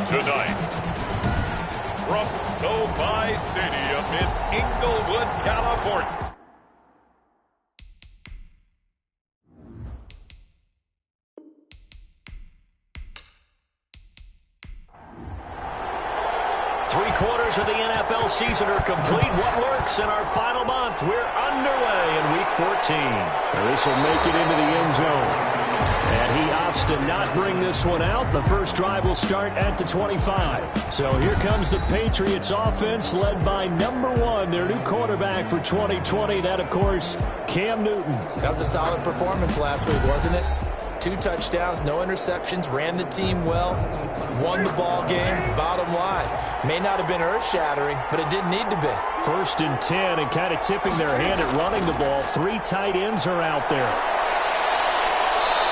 Tonight, from SoFi Stadium in Inglewood, California. Three-quarters of the NFL season are complete. What lurks in our final month? We're underway in Week 14. This will make it into the end zone. And he opts to not bring this one out. The first drive will start at the 25. So here comes the Patriots offense led by number 1, their new quarterback for 2020. That, of course, Cam Newton. That was a solid performance last week, wasn't it? 2 touchdowns, no interceptions, ran the team well, won the ball game. Bottom line, may not have been earth-shattering, but it didn't need to be. 1st and 10 and kind of tipping their hand at running the ball. 3 tight ends are out there.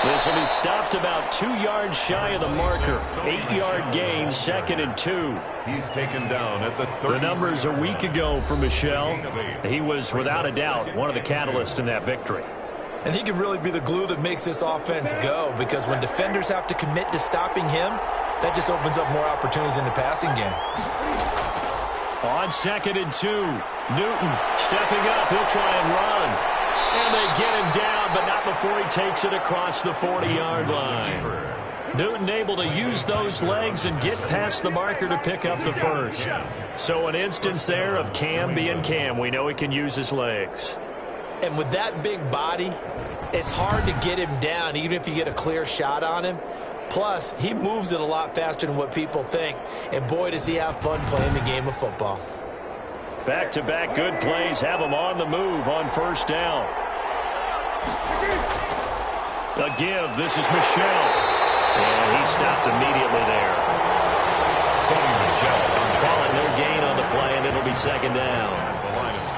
This will be stopped about 2 yards shy of the marker. 8-yard gain, 2nd and 2. He's taken down at the 30. The numbers a week ago for Michelle. He was, without a doubt, one of the catalysts in that victory. And he can really be the glue that makes this offense go, because when defenders have to commit to stopping him, that just opens up more opportunities in the passing game. On 2nd and 2, Newton stepping up. He'll try and run. And they get him down, but not before he takes it across the 40-yard line. Newton able to use those legs and get past the marker to pick up the first. So an instance there of Cam being Cam. We know he can use his legs. And with that big body, it's hard to get him down, even if you get a clear shot on him. Plus, he moves it a lot faster than what people think. And boy, does he have fun playing the game of football. Back-to-back good plays have him on the move on 1st down. The give, this is Michelle. And he stopped immediately there. Michelle calling no gain on the play, and it'll be 2nd down.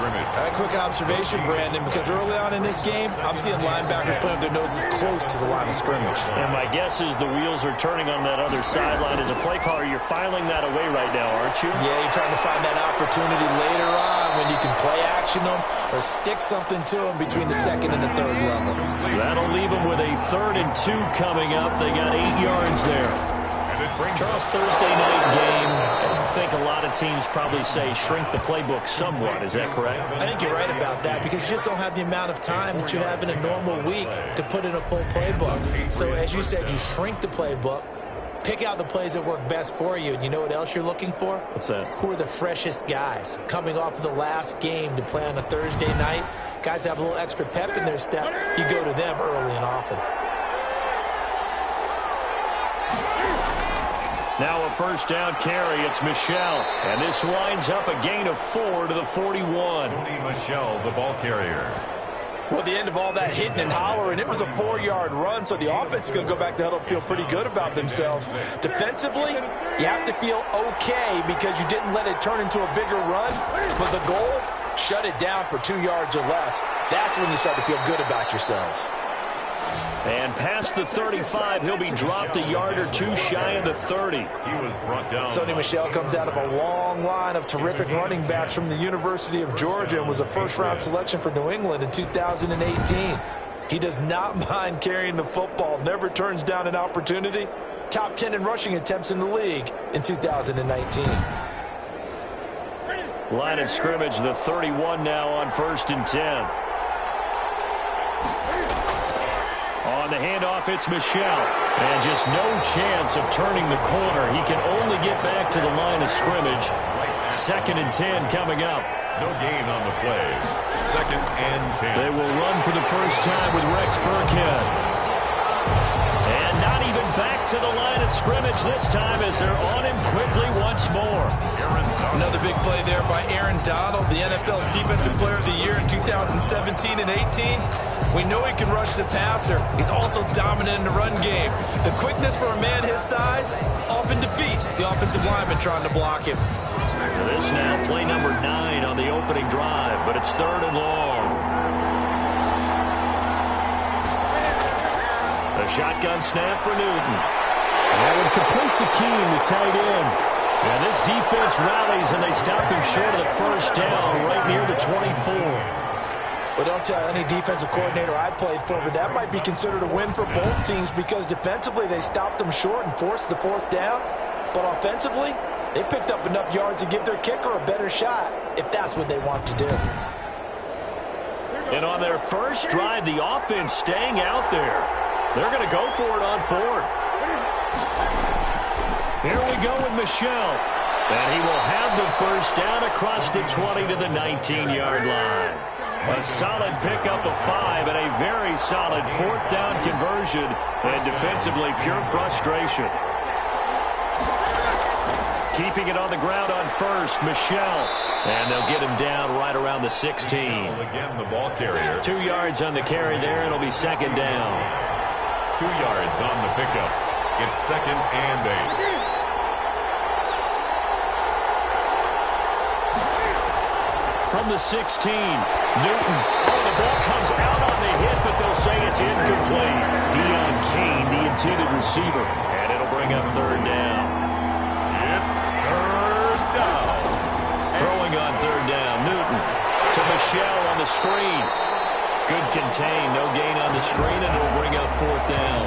A quick observation, Brandon, because early on in this game, I'm seeing linebackers playing with their noses close to the line of scrimmage. And my guess is the wheels are turning on that other sideline. As a play caller, you're filing that away right now, aren't you? Yeah, you're trying to find that opportunity later on when you can play action them or stick something to them between the 2nd and the 3rd level. That'll leave them with a 3rd and 2 coming up. They got 8 yards there. Charles, Thursday night game, I think a lot of teams probably say shrink the playbook somewhat. Is that correct? I think you're right about that, because you just don't have the amount of time that you have in a normal week to put in a full playbook. So as you said, you shrink the playbook, pick out the plays that work best for you, and you know what else you're looking for? What's that? Who are the freshest guys coming off of the last game to play on a Thursday night? Guys have a little extra pep in their step. You go to them early and often. Now a 1st down carry. It's Michelle. And this winds up a gain of 4 to the 41. Michelle, the ball carrier. Well, the end of all that hitting and hollering, it was a 4-yard run, so the offense is going to go back to huddle and feel pretty good about themselves. Defensively, you have to feel okay because you didn't let it turn into a bigger run. But the goal, shut it down for 2 yards or less. That's when you start to feel good about yourselves. And past the 35, he'll be dropped a yard or 2 shy of the 30. He was brought down. Sonny Michel comes out of a long line of terrific running backs from the University of Georgia and was a first-round selection for New England in 2018. He does not mind carrying the football, never turns down an opportunity. Top 10 in rushing attempts in the league in 2019. Line of scrimmage, the 31 now on 1st and 10. On the handoff, it's Michelle. And just no chance of turning the corner. He can only get back to the line of scrimmage. 2nd and 10 coming up. No gain on the play. 2nd and 10. They will run for the first time with Rex Burkhead. And not even back to the line of scrimmage this time as they're on him quickly once more. Another big play there by Aaron Donald, the NFL's Defensive Player of the Year in 2017 and 18. We know he can rush the passer. He's also dominant in the run game. The quickness for a man his size often defeats the offensive lineman trying to block him. This now play number 9 on the opening drive, but it's 3rd and long. The shotgun snap for Newton. That would complete to Keene, the tight end. And this defense rallies, and they stop him short of the first down right near the 24. Well, don't tell any defensive coordinator I played for, but that might be considered a win for both teams because defensively they stopped them short and forced the fourth down. But offensively, they picked up enough yards to give their kicker a better shot if that's what they want to do. And on their first drive, the offense staying out there. They're going to go for it on fourth. Here we go with Michel. And he will have the first down across the 20 to the 19-yard line. A solid pickup of 5 and a very solid fourth down conversion. And defensively, pure frustration. Keeping it on the ground on first, Michel. And they'll get him down right around the 16. Again, the ball carrier. 2 yards on the carry there. It'll be second down. 2 yards on the pickup. It's second and 8. From the 16, Newton. Oh, the ball comes out on the hit, but they'll say it's incomplete. Deion Kane, the intended receiver. And it'll bring up third down. It's third down. Throwing on third down, Newton to Michel on the screen. Good contain, no gain on the screen, and it'll bring up fourth down.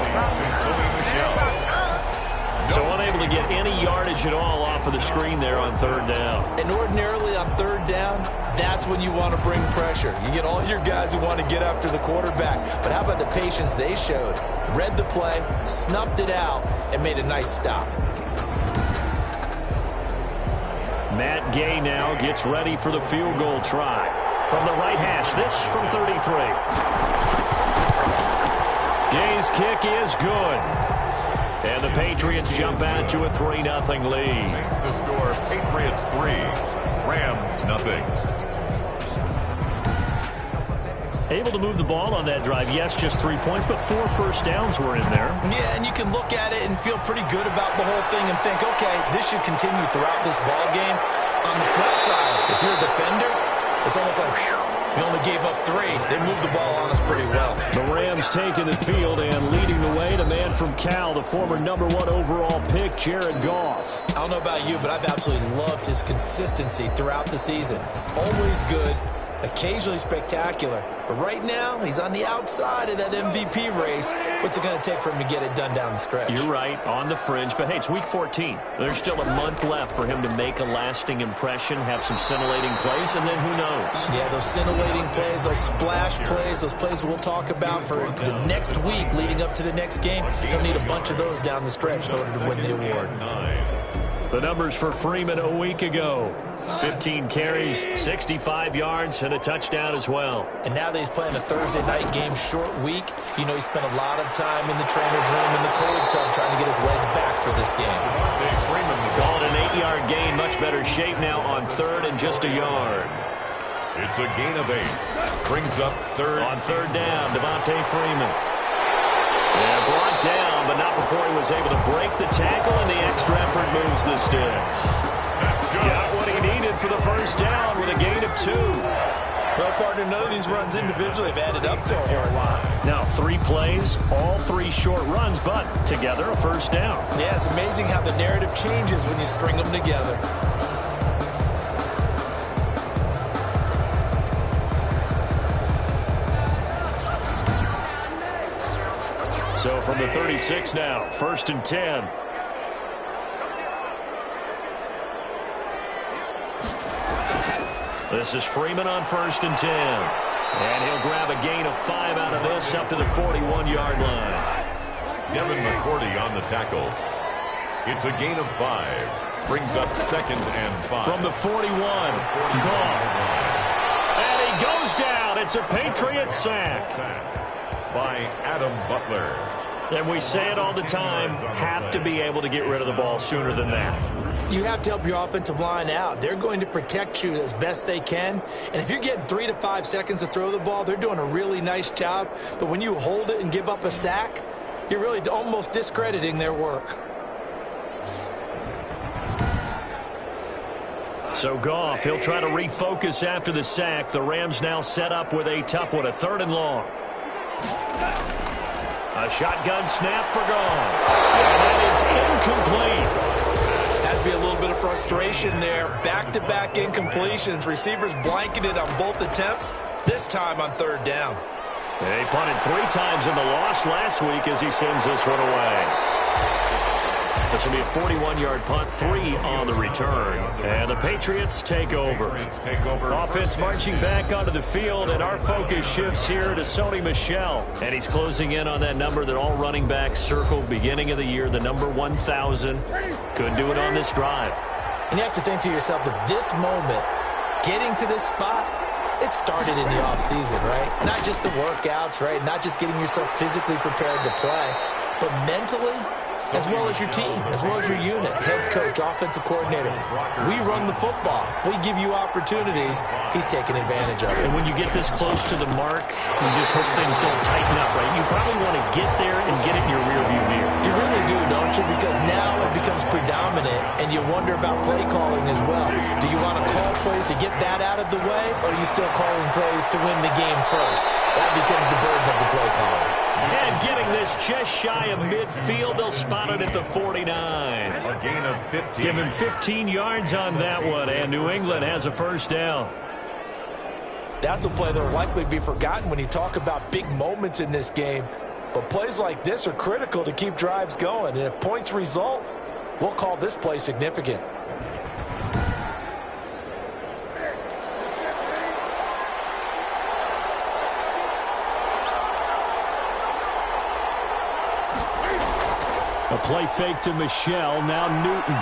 So unable to get any yardage at all off of the screen there on third down. And ordinarily on third down, that's when you want to bring pressure. You get all your guys who want to get after the quarterback. But how about the patience they showed? Read the play, snuffed it out, and made a nice stop. Matt Gay now gets ready for the field goal try. From the right hash, this from 33. Gay's kick is good. And the Patriots jump out to a 3-0 lead. Makes the score Patriots 3, Rams nothing. Able to move the ball on that drive. Yes, just 3 points, but 4 first downs were in there. Yeah, and you can look at it and feel pretty good about the whole thing and think, okay, this should continue throughout this ball game. On the flip side, if you're a defender, it's almost like, whew, we only gave up 3. They moved the ball on us pretty well. The Rams taking the field and leading the way. The man from Cal, the former #1 overall pick, Jared Goff. I don't know about you, but I've absolutely loved his consistency throughout the season. Always good, occasionally spectacular. But right now, he's on the outside of that MVP race. What's it going to take for him to get it done down the stretch? You're right, on the fringe. But, hey, it's week 14. There's still a month left for him to make a lasting impression, have some scintillating plays, and then who knows? Yeah, those scintillating plays, those splash plays, those plays we'll talk about for the next week leading up to the next game. He'll need a bunch of those down the stretch in order to win the award. The numbers for Freeman a week ago. 15 carries, 65 yards, and a touchdown as well. And now that he's playing a Thursday night game, short week, you know he spent a lot of time in the trainer's room in the cold tub trying to get his legs back for this game. Called an 8-yard gain, much better shape now on third and just a yard. It's a gain of 8. Brings up third. On third down, Devontae Freeman. Yeah, brought down, but not before he was able to break the tackle, and the extra effort moves the sticks. That's good. Got what he needed for the first down with a gain of 2. Well, partner, none of these runs individually have added up to a whole lot. Now, 3 plays, all 3 short runs, but together a first down. Yeah, it's amazing how the narrative changes when you string them together. So from the 36 now, 1st and 10. This is Freeman on 1st and 10. And he'll grab a gain of 5 out of this up to the 41-yard line. Devin McCourty on the tackle. It's a gain of 5. Brings up 2nd and 5. From the 41, Goff. And he goes down. It's a Patriot sack. By Adam Butler. And we say it all the time, have to be able to get rid of the ball sooner than that. You have to help your offensive line out. They're going to protect you as best they can. And if you're getting 3 to 5 seconds to throw the ball, they're doing a really nice job. But when you hold it and give up a sack, you're really almost discrediting their work. So Goff, he'll try to refocus after the sack. The Rams now set up with a tough one, a 3rd and long. A shotgun snap for Goff. And that is incomplete. Has to be a little bit of frustration there. Back-to-back incompletions. Receivers blanketed on both attempts. this time on third down. He punted 3 times in the loss last week as he sends this one away. This will be a 41-yard punt, 3 on the return. And the Patriots take over. Offense marching back onto the field, and our focus shifts here to Sony Michel. And he's closing in on that number that all running backs circled beginning of the year, the number 1,000. Couldn't do it on this drive. And you have to think to yourself that this moment, getting to this spot, it started in the offseason, right? Not just the workouts, right? Not just getting yourself physically prepared to play, but mentally, as well as your team, as well as your unit, head coach, offensive coordinator. We run the football. We give you opportunities. He's taking advantage of it. And when you get this close to the mark, you just hope things don't tighten up, right? You probably want to get there and get it in your rearview mirror. You really do, don't you? Because now it becomes predominant, and you wonder about play calling as well. Do you want to call plays to get that out of the way, or are you still calling plays to win the game first? That becomes the burden of the play calling. And getting this just shy of midfield, they'll spot it at the 49. A gain of 15. Give him 15 yards on that one, and New England has a first down. That's a play that will likely be forgotten when you talk about big moments in this game. But plays like this are critical to keep drives going. And if points result, we'll call this play significant. A play fake to Michel, now Newton.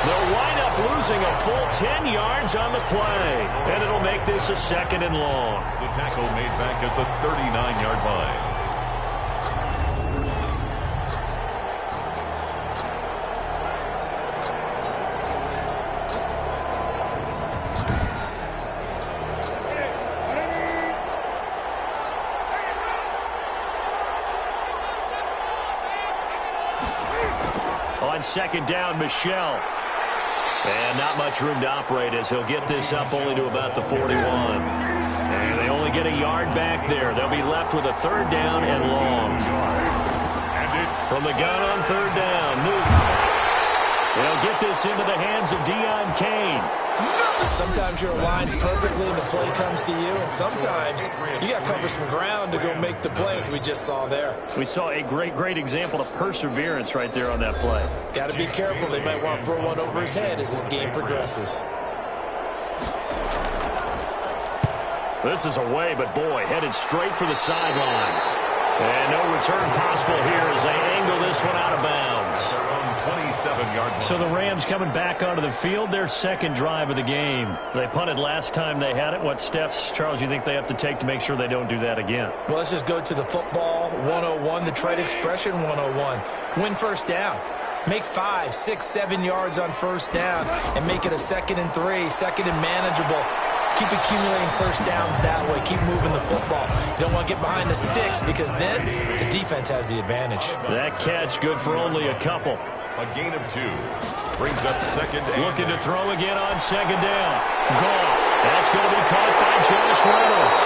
They'll wind up losing a full 10 yards on the play, and it'll make this a 2nd and long. The tackle made back at the 39-yard line. On 2nd down, Michel. And not much room to operate as he'll get this up only to about the 41. And they only get a yard back there. They'll be left with a 3rd down and long. And it's from the gun on 3rd down, Newton. They'll get this into the hands of Deion Kane. Sometimes you're aligned perfectly and the play comes to you, and sometimes you got to cover some ground to go make the plays we just saw there. We saw a great example of perseverance right there on that play. Got to be careful. They might want to throw one over his head as this game progresses. This is away, but boy, headed straight for the sidelines. And no return possible here as they angle this one out of bounds. 27-yard line. So the Rams coming back onto the field, their 2nd drive of the game. They punted last time they had it. What steps, Charles, you think they have to take to make sure they don't do that again? Well, let's just go to the football 101, the trade expression 101. Win first down. Make 5, 6, 7 yards on first down and make it a 2nd and 3, 2nd and manageable. Keep accumulating first downs that way. Keep moving the football. You don't want to get behind the sticks because then the defense has the advantage. That catch good for only a couple. A gain of 2. Brings up 2nd and looking to throw again on 2nd down. Goff. That's going to be caught by Josh Reynolds.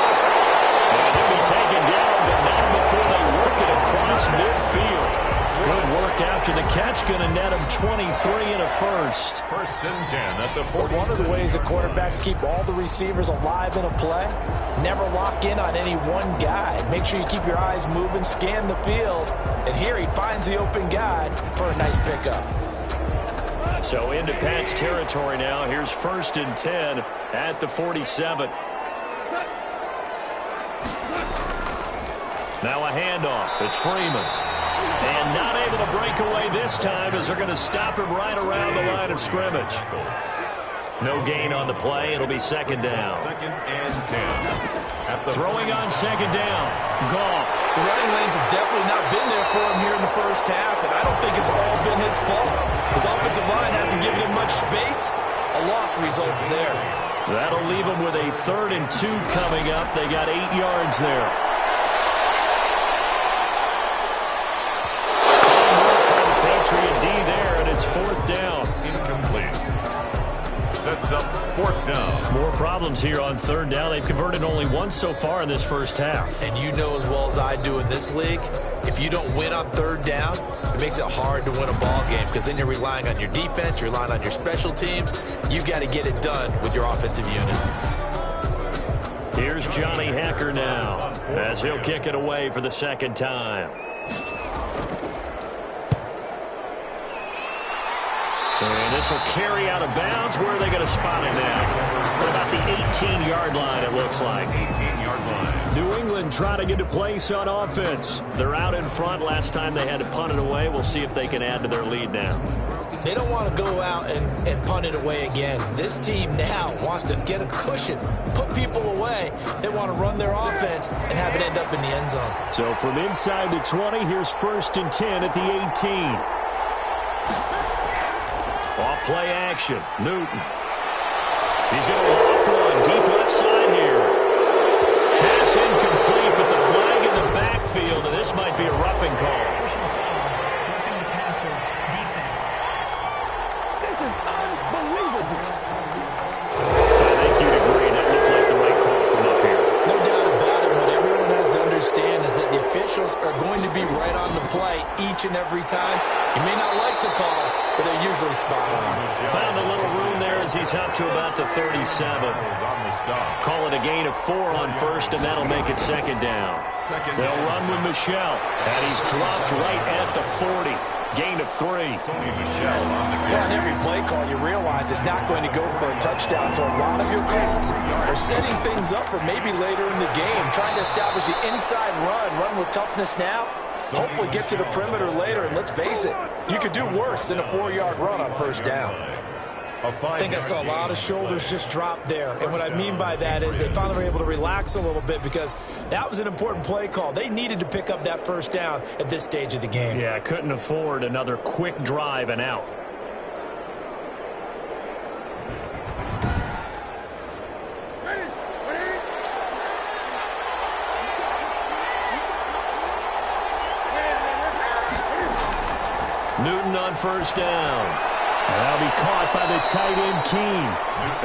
And he'll be taken down, but not before they work it across midfield. Good work after the catch. Going to net him 23 and a first. 1st and 10 at the 40. One of the ways that quarterbacks keep all the receivers alive in a play, never lock in on any one guy. Make sure you keep your eyes moving, scan the field. And here he finds the open guy for a nice pickup. So into Pat's territory now. Here's 1st and 10 at the 47. Now a handoff. It's Freeman. And not able to break away this time as they're going to stop him right around the line of scrimmage. No gain on the play. It'll be 2nd down. 2nd and 10. Throwing on 2nd down. Goff. The running lanes have definitely not been there for him here in the first half, and I don't think it's all been his fault. His offensive line hasn't given him much space. A loss results there. That'll leave him with a 3rd and 2 coming up. They got 8 yards there. Patriot D there, and it's 4th down. Incomplete. Sets up 4th down. More problems here on 3rd down. They've converted only once so far in this first half. And you know as well as I do in this league, if you don't win on 3rd down, it makes it hard to win a ball game because then you're relying on your defense, you're relying on your special teams. You've got to get it done with your offensive unit. Here's Johnny Hacker now as he'll kick it away for the second time. And this will carry out of bounds. Where are they going to spot it now? At about the 18-yard line, it looks like. 18-yard line. New England trying to get a place on offense. They're out in front. Last time they had to punt it away. We'll see if they can add to their lead now. They don't want to go out and punt it away again. This team now wants to get a cushion, put people away. They want to run their offense and have it end up in the end zone. So from inside the 20, here's 1st and 10 at the 18. Off play action. Newton. He's going to loft one deep left side here. Pass incomplete, but the flag in the backfield, and this might be a roughing call. Personal foul, roughing the passer, defense. This is unbelievable. I think you'd agree that looked like the right call from up here. No doubt about it. What everyone has to understand is that the officials are going to be right on the play each and every time. You may not like the call, but they're usually spot on. Found a little room there as he's up to about the 37. Call it a gain of 4 on 1st, and that'll make it 2nd down. They'll run with Michelle, and he's dropped right at the 40. Gain of 3. Well, on every play call, you realize it's not going to go for a touchdown, so a lot of your calls are setting things up for maybe later in the game, trying to establish the inside run with toughness now, hopefully get to the perimeter later, and let's face it, you could do worse than a 4-yard run on 1st down. I think I saw a lot of shoulders just drop there. And what I mean by that is they finally were able to relax a little bit because that was an important play call. They needed to pick up that 1st down at this stage of the game. Yeah, couldn't afford another quick drive and out. Newton on 1st down. That'll be caught by the tight end, Keene.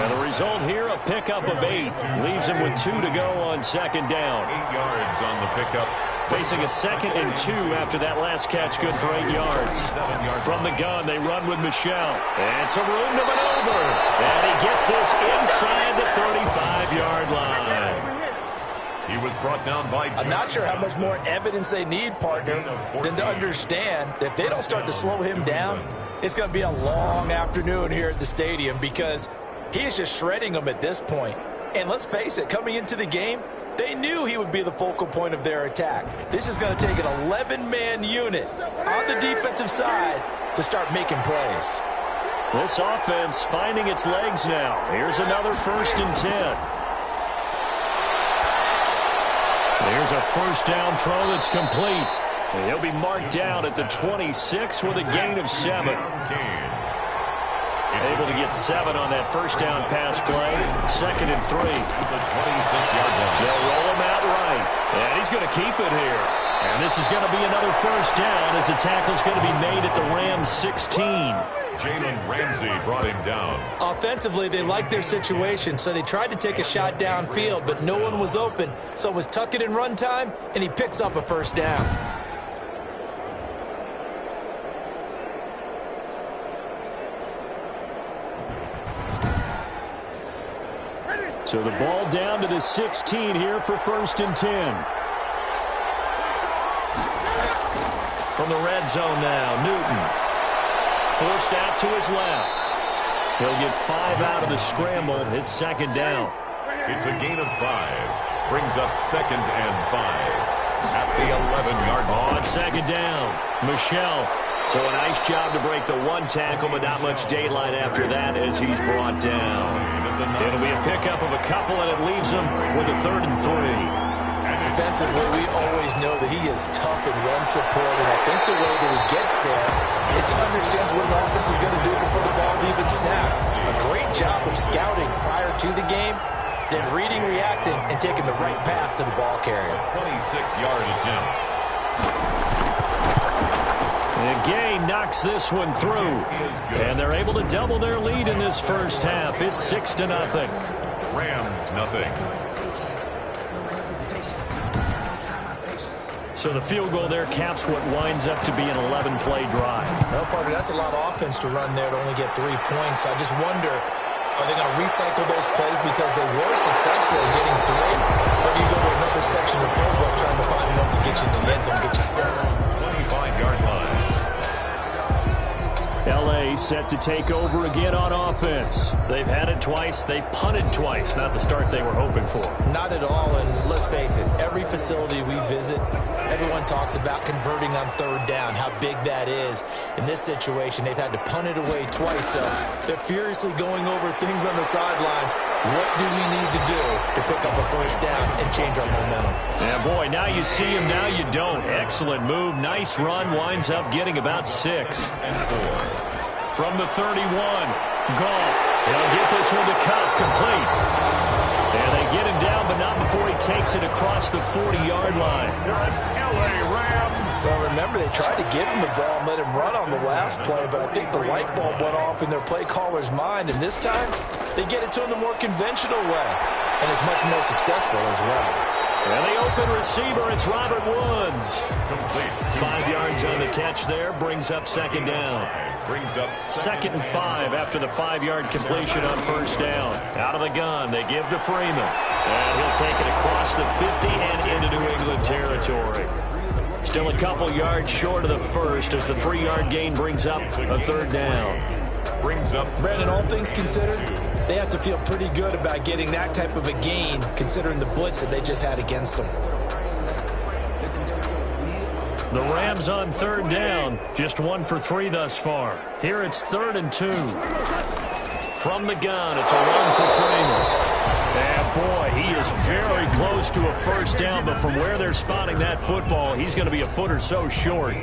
And the result here, a pickup of 8. Leaves him with 2 to go on 2nd down. 8 yards on the pickup. Facing a 2nd and 2 after that last catch, good for 8 yards. From the gun, they run with Michelle. And some room to maneuver. And he gets this inside the 35-yard line. He was brought down by... I'm not sure how much more evidence they need, partner, than to understand that if they don't start to slow him down, it's going to be a long afternoon here at the stadium because he is just shredding them at this point. And let's face it, coming into the game, they knew he would be the focal point of their attack. This is going to take an 11-man unit on the defensive side to start making plays. This offense finding its legs now. Here's another 1st and 10. There's a 1st down throw that's complete. And he'll be marked down at the 26 with a gain of 7. Able to get 7 on that 1st down pass play. 2nd and 3. The 26-yard line. They'll roll him out right. And he's going to keep it here. And this is going to be another 1st down as the tackle's going to be made at the Rams 16. Jalen Ramsey brought him down. Offensively, they liked their situation, so they tried to take a shot downfield, but no one was open. So it was tuck it in run time, and he picks up a 1st down. So the ball down to the 16 here for 1st and 10. From the red zone now, Newton. Forced out to his left. He'll get 5 out of the scramble. It's 2nd down. It's a gain of 5. Brings up 2nd and 5. At the 11-yard line. On 2nd down, Michelle. So a nice job to break the 1 tackle, but not much daylight after that as he's brought down. It'll be a pickup of a couple, and it leaves him with a 3rd and 3. Defensively, we always know that he is tough in run support, and I think the way that he gets there is he understands what an offense is going to do before the ball's even snapped. A great job of scouting prior to the game, then reading, reacting, and taking the right path to the ball carrier. 26-yard attempt. Again, knocks this one through. And they're able to double their lead in this 1st half. It's 6-0. Rams, nothing. So the field goal there caps what winds up to be an 11-play drive. Well, partner, that's a lot of offense to run there to only get 3 points. I just wonder, Are they going to recycle those plays because they were successful in getting 3? Or do you go to another section of the playbook trying to find one to get you into the end zone and get you 6? 25-yard line. L.A. set to take over again on offense. They've had it twice. They've punted twice. Not the start they were hoping for. Not at all, and let's face it, every facility we visit, everyone talks about converting on third down, how big that is. In this situation, they've had to punt it away twice, so they're furiously going over things on the sidelines. What do we need to do to pick up a first down and change our momentum? And boy, now you see him, now you don't. Excellent move, nice run, winds up getting about 6. From the 31, Goff. He'll get this one to Cup, complete. And they get him down, but not before he takes it across the 40-yard line. LA Rams. Well, remember, they tried to give him the ball and let him run on the last play, but I think the light bulb went off in their play caller's mind, and this time they get it to him the more conventional way, and it's much more successful as well. And the open receiver, it's Robert Woods. Complete. 5 yards on the catch there, brings up second down. Brings up Second and 5 after the 5-yard completion on first down. Out of the gun, they give to Freeman. And he'll take it across the 50 and into New England territory. Still a couple yards short of the first as the 3-yard gain brings up a third down. Brings up. Brandon, all things considered, they have to feel pretty good about getting that type of a gain considering the blitz that they just had against them. The Rams on third down, just 1 for 3 thus far. Here it's 3rd and 2. From the gun, it's a run for Freeman. And boy, he is very close to a first down, but from where they're spotting that football, he's going to be a foot or so short.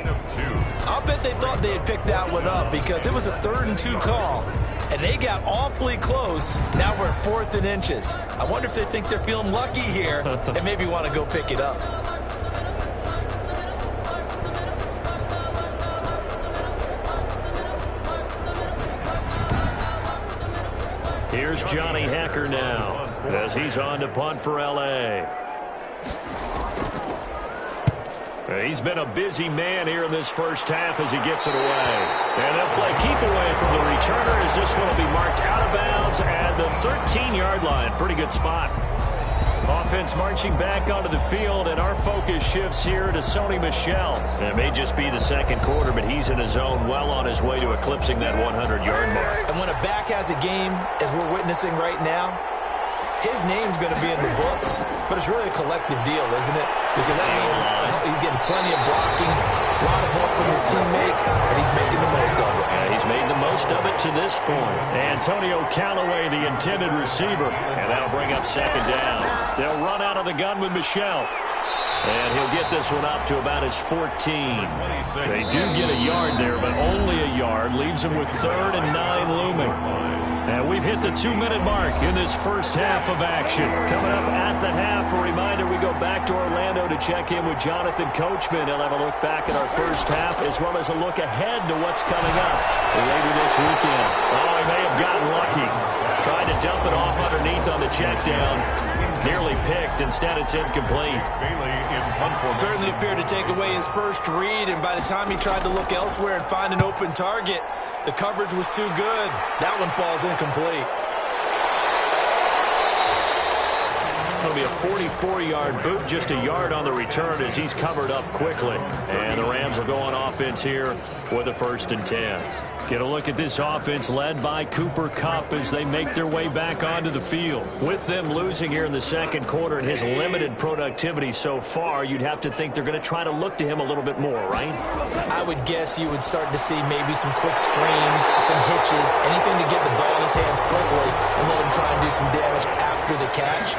I'll bet they thought they had picked that one up because it was a 3rd and 2 call, and they got awfully close. Now we're at 4th and inches. I wonder if they think they're feeling lucky here and maybe want to go pick it up. Here's Johnny Hacker now as he's on to punt for L.A. He's been a busy man here in this first half as he gets it away. And they'll play keep away from the returner as this one will be marked out of bounds at the 13-yard line. Pretty good spot. Offense marching back onto the field, and our focus shifts here to Sony Michel. It may just be the second quarter, but he's in his zone, well on his way to eclipsing that 100-yard mark. And when a back has a game, as we're witnessing right now, his name's going to be in the books, but it's really a collective deal, isn't it? Because that means he's getting plenty of blocking, a lot of help from his teammates, and he's making the most of it. Yeah, he's made the most of it to this point. Antonio Callaway, the intended receiver, and that'll bring up second down. They'll run out of the gun with Michel. And he'll get this one up to about his 14. They do get a yard there, but only a yard. Leaves him with 3rd and 9 looming. And we've hit the 2-minute mark in this first half of action. Coming up at the half, a reminder, we go back to Orlando to check in with Jonathan Coachman. He'll have a look back at our first half as well as a look ahead to what's coming up later this weekend. Oh, he may have gotten lucky. Tried to dump it off underneath on the check down. Nearly picked. Instead, it's incomplete. Certainly appeared to take away his first read, and by the time he tried to look elsewhere and find an open target, the coverage was too good. That one falls incomplete. It'll be a 44-yard boot, just a yard on the return as he's covered up quickly. And the Rams will go on offense here with a 1st and 10. Get a look at this offense led by Cooper Kupp as they make their way back onto the field. With them losing here in the second quarter and his limited productivity so far, you'd have to think they're going to try to look to him a little bit more, right? I would guess you would start to see maybe some quick screens, some hitches, anything to get the ball in his hands quickly and let him try and do some damage after the catch.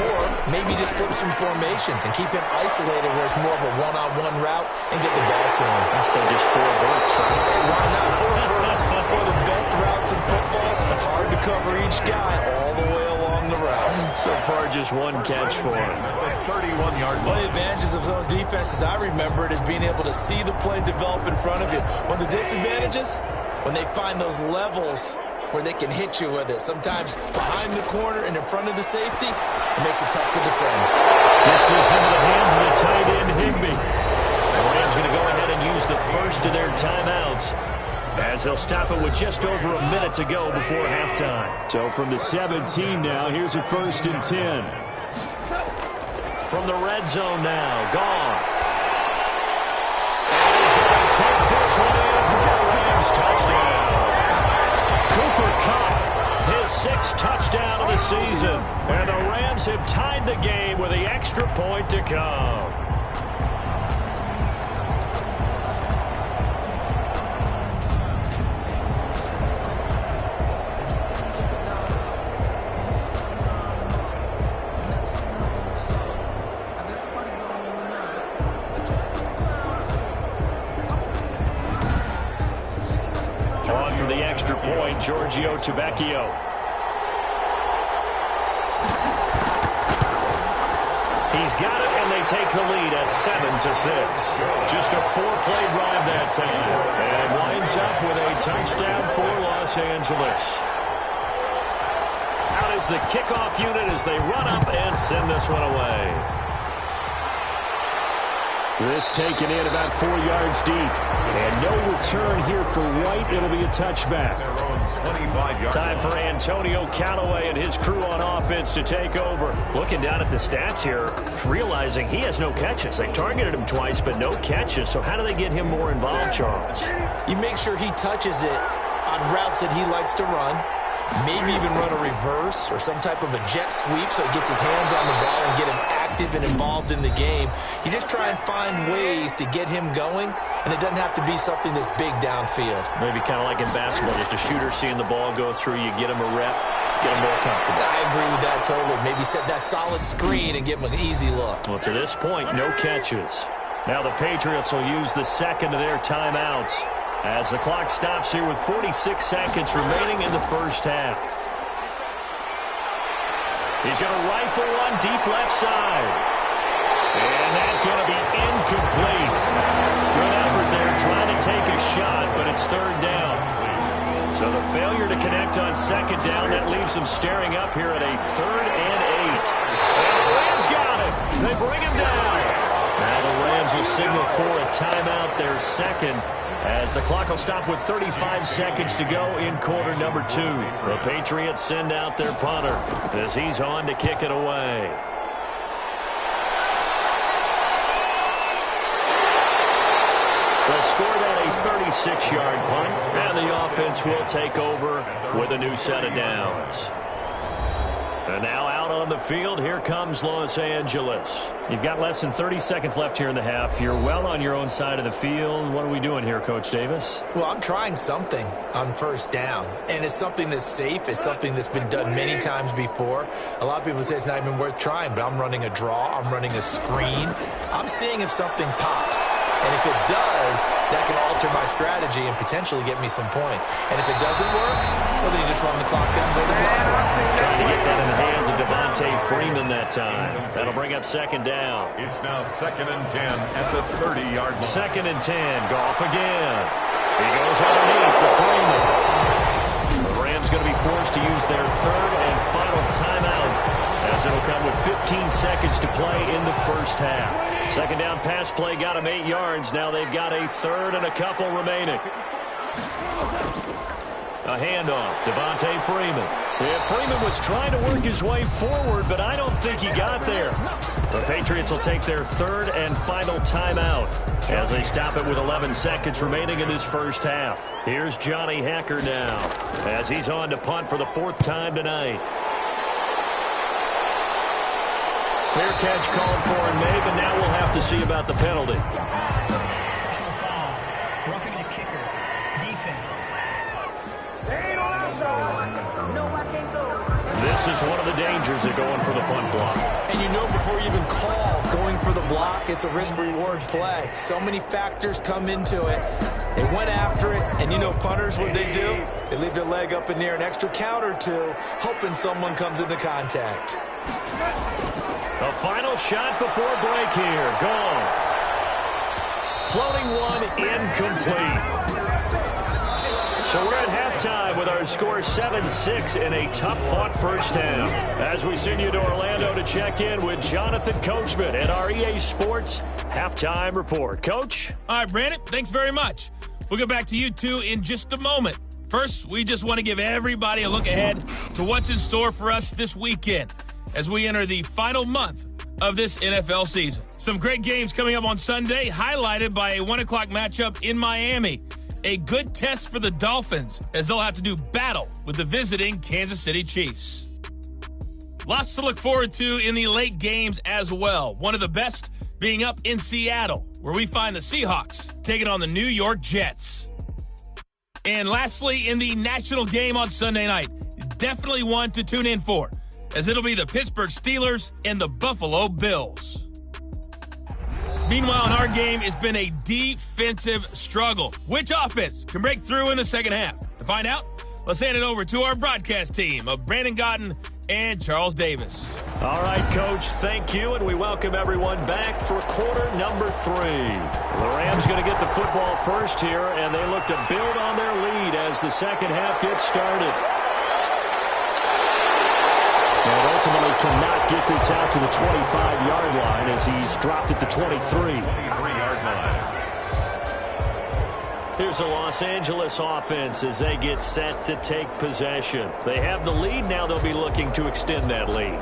Or maybe just flip some formations and keep him isolated where it's more of a one-on-one route and get the ball to him. So just 4 verts, right? Why not 4 verts? One of the best routes in football. Hard to cover each guy all the way along the route. So far, just 1 catch for him. 31-yard One of the advantages of zone defense, as I remember it, is being able to see the play develop in front of you. One of the disadvantages, when they find those levels where they can hit you with it. Sometimes behind the corner and in front of the safety, it makes it tough to defend. Gets this into the hands of the tight end, Higbee. The Rams going to go ahead and use the first of their timeouts. as they'll stop it with just over a minute to go before halftime. So from the 17 now, here's a 1st and 10. From the red zone now, Goff. And he's going to take this one in for a Rams touchdown. Cooper Kupp, his 6th touchdown of the season. And the Rams have tied the game with the extra point to come. Giorgio Tavecchio. He's got it, and they take the lead at 7-6. Just a 4-play drive that time. And winds up with a touchdown for Los Angeles. Out is the kickoff unit as they run up and send this one away. This taken in about 4 yards deep. And no return here for White. It'll be a touchback. Time for Antonio Callaway and his crew on offense to take over. Looking down at the stats here, realizing he has no catches. They've targeted him twice, but no catches. So how do they get him more involved, Charles? You make sure he touches it on routes that he likes to run. Maybe even run a reverse or some type of a jet sweep so he gets his hands on the ball and get him active and involved in the game. You just try and find ways to get him going, and it doesn't have to be something that's big downfield. Maybe kind of like in basketball, just a shooter seeing the ball go through, you get him a rep, get him more comfortable. I agree with that totally. Maybe set that solid screen and give him an easy look. Well, to this point, no catches. Now the Patriots will use the second of their timeouts as the clock stops here with 46 seconds remaining in the first half. He's going to rifle one deep left side. And that's going to be incomplete. Good effort there trying to take a shot, but it's 3rd down. So the failure to connect on 2nd down, that leaves them staring up here at a 3rd and 8. And the Rams got him. They bring him down. Now the Rams will signal for a timeout, their second, as the clock will stop with 35 seconds to go in quarter number 2. The Patriots send out their punter as he's on to kick it away. They'll score that a 36-yard punt, and the offense will take over with a new set of downs. And now out on the field, here comes Los Angeles. You've got less than 30 seconds left here in the half. You're well on your own side of the field. What are we doing here, Coach Davis? Well, I'm trying something on 1st down, and it's something that's safe. It's something that's been done many times before. A lot of people say it's not even worth trying, but I'm running a draw. I'm running a screen. I'm seeing if something pops. And if it does, that can alter my strategy and potentially get me some points. And if it doesn't work, well, then you just run the clock down and go to the block. Trying to get that in the hands of Devontae Freeman that time. That'll bring up 2nd down. It's now 2nd and 10 at the 30-yard line. 2nd and 10. Goff again. He goes underneath to Freeman. The Rams going to be forced to use their 3rd and final timeout, as it'll come with 15 seconds to play in the first half. 2nd down pass play got them 8 yards. Now they've got a 3rd and a couple remaining. A handoff, Devontae Freeman. Yeah, Freeman was trying to work his way forward, but I don't think he got there. The Patriots will take their 3rd and final timeout as they stop it with 11 seconds remaining in this first half. Here's Johnny Hacker now as he's on to punt for the 4th time tonight. Fair catch called for and made, but now we'll have to see about the penalty. Personal foul. Roughing the kicker. Defense. This is one of the dangers of going for the punt block. And you know before you even call going for the block, it's a risk-reward play. So many factors come into it. They went after it, and you know punters, what they do? They leave their leg up in the air an extra count or two, hoping someone comes into contact. A final shot before break here. Goff. Floating one, incomplete. So we're at halftime with our score 7-6 in a tough-fought first half. As we send you to Orlando to check in with Jonathan Coachman at our EA Sports Halftime Report. Coach? All right, Brandon, thanks very much. We'll get back to you two in just a moment. First, we just want to give everybody a look ahead to what's in store for us this weekend as we enter the final month of this NFL season. Some great games coming up on Sunday, highlighted by a 1 o'clock matchup in Miami. A good test for the Dolphins as they'll have to do battle with the visiting Kansas City Chiefs. Lots to look forward to in the late games as well. One of the best being up in Seattle, where we find the Seahawks taking on the New York Jets. And lastly, in the national game on Sunday night, definitely one to tune in for, as it'll be the Pittsburgh Steelers and the Buffalo Bills. Meanwhile, in our game, it's been a defensive struggle. Which offense can break through in the second half? To find out, let's hand it over to our broadcast team of Brandon Gotten and Charles Davis. All right, Coach, thank you, and we welcome everyone back for quarter number 3. The Rams going to get the football first here, and they look to build on their lead as the second half gets started. And ultimately cannot get this out to the 25-yard line as he's dropped it to 23. 23-yard line. Here's the Los Angeles offense as they get set to take possession. They have the lead. Now they'll be looking to extend that lead.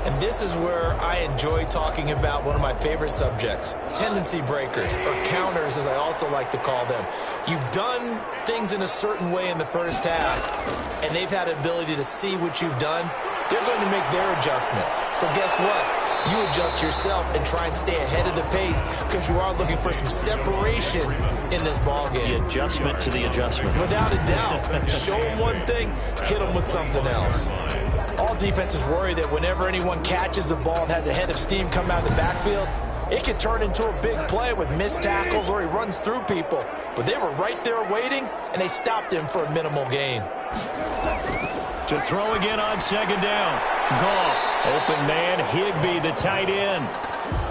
And this is where I enjoy talking about one of my favorite subjects, tendency breakers, or counters as I also like to call them. You've done things in a certain way in the first half, and they've had the ability to see what you've done. They're going to make their adjustments. So guess what? You adjust yourself and try and stay ahead of the pace because you are looking for some separation in this ballgame. The adjustment to the adjustment. Without a doubt. Show them one thing, hit them with something else. All defenses worry that whenever anyone catches the ball and has a head of steam come out of the backfield, it can turn into a big play with missed tackles or he runs through people. But they were right there waiting, and they stopped him for a minimal gain. To throw again on second down. Goff, open man, Higbee, the tight end.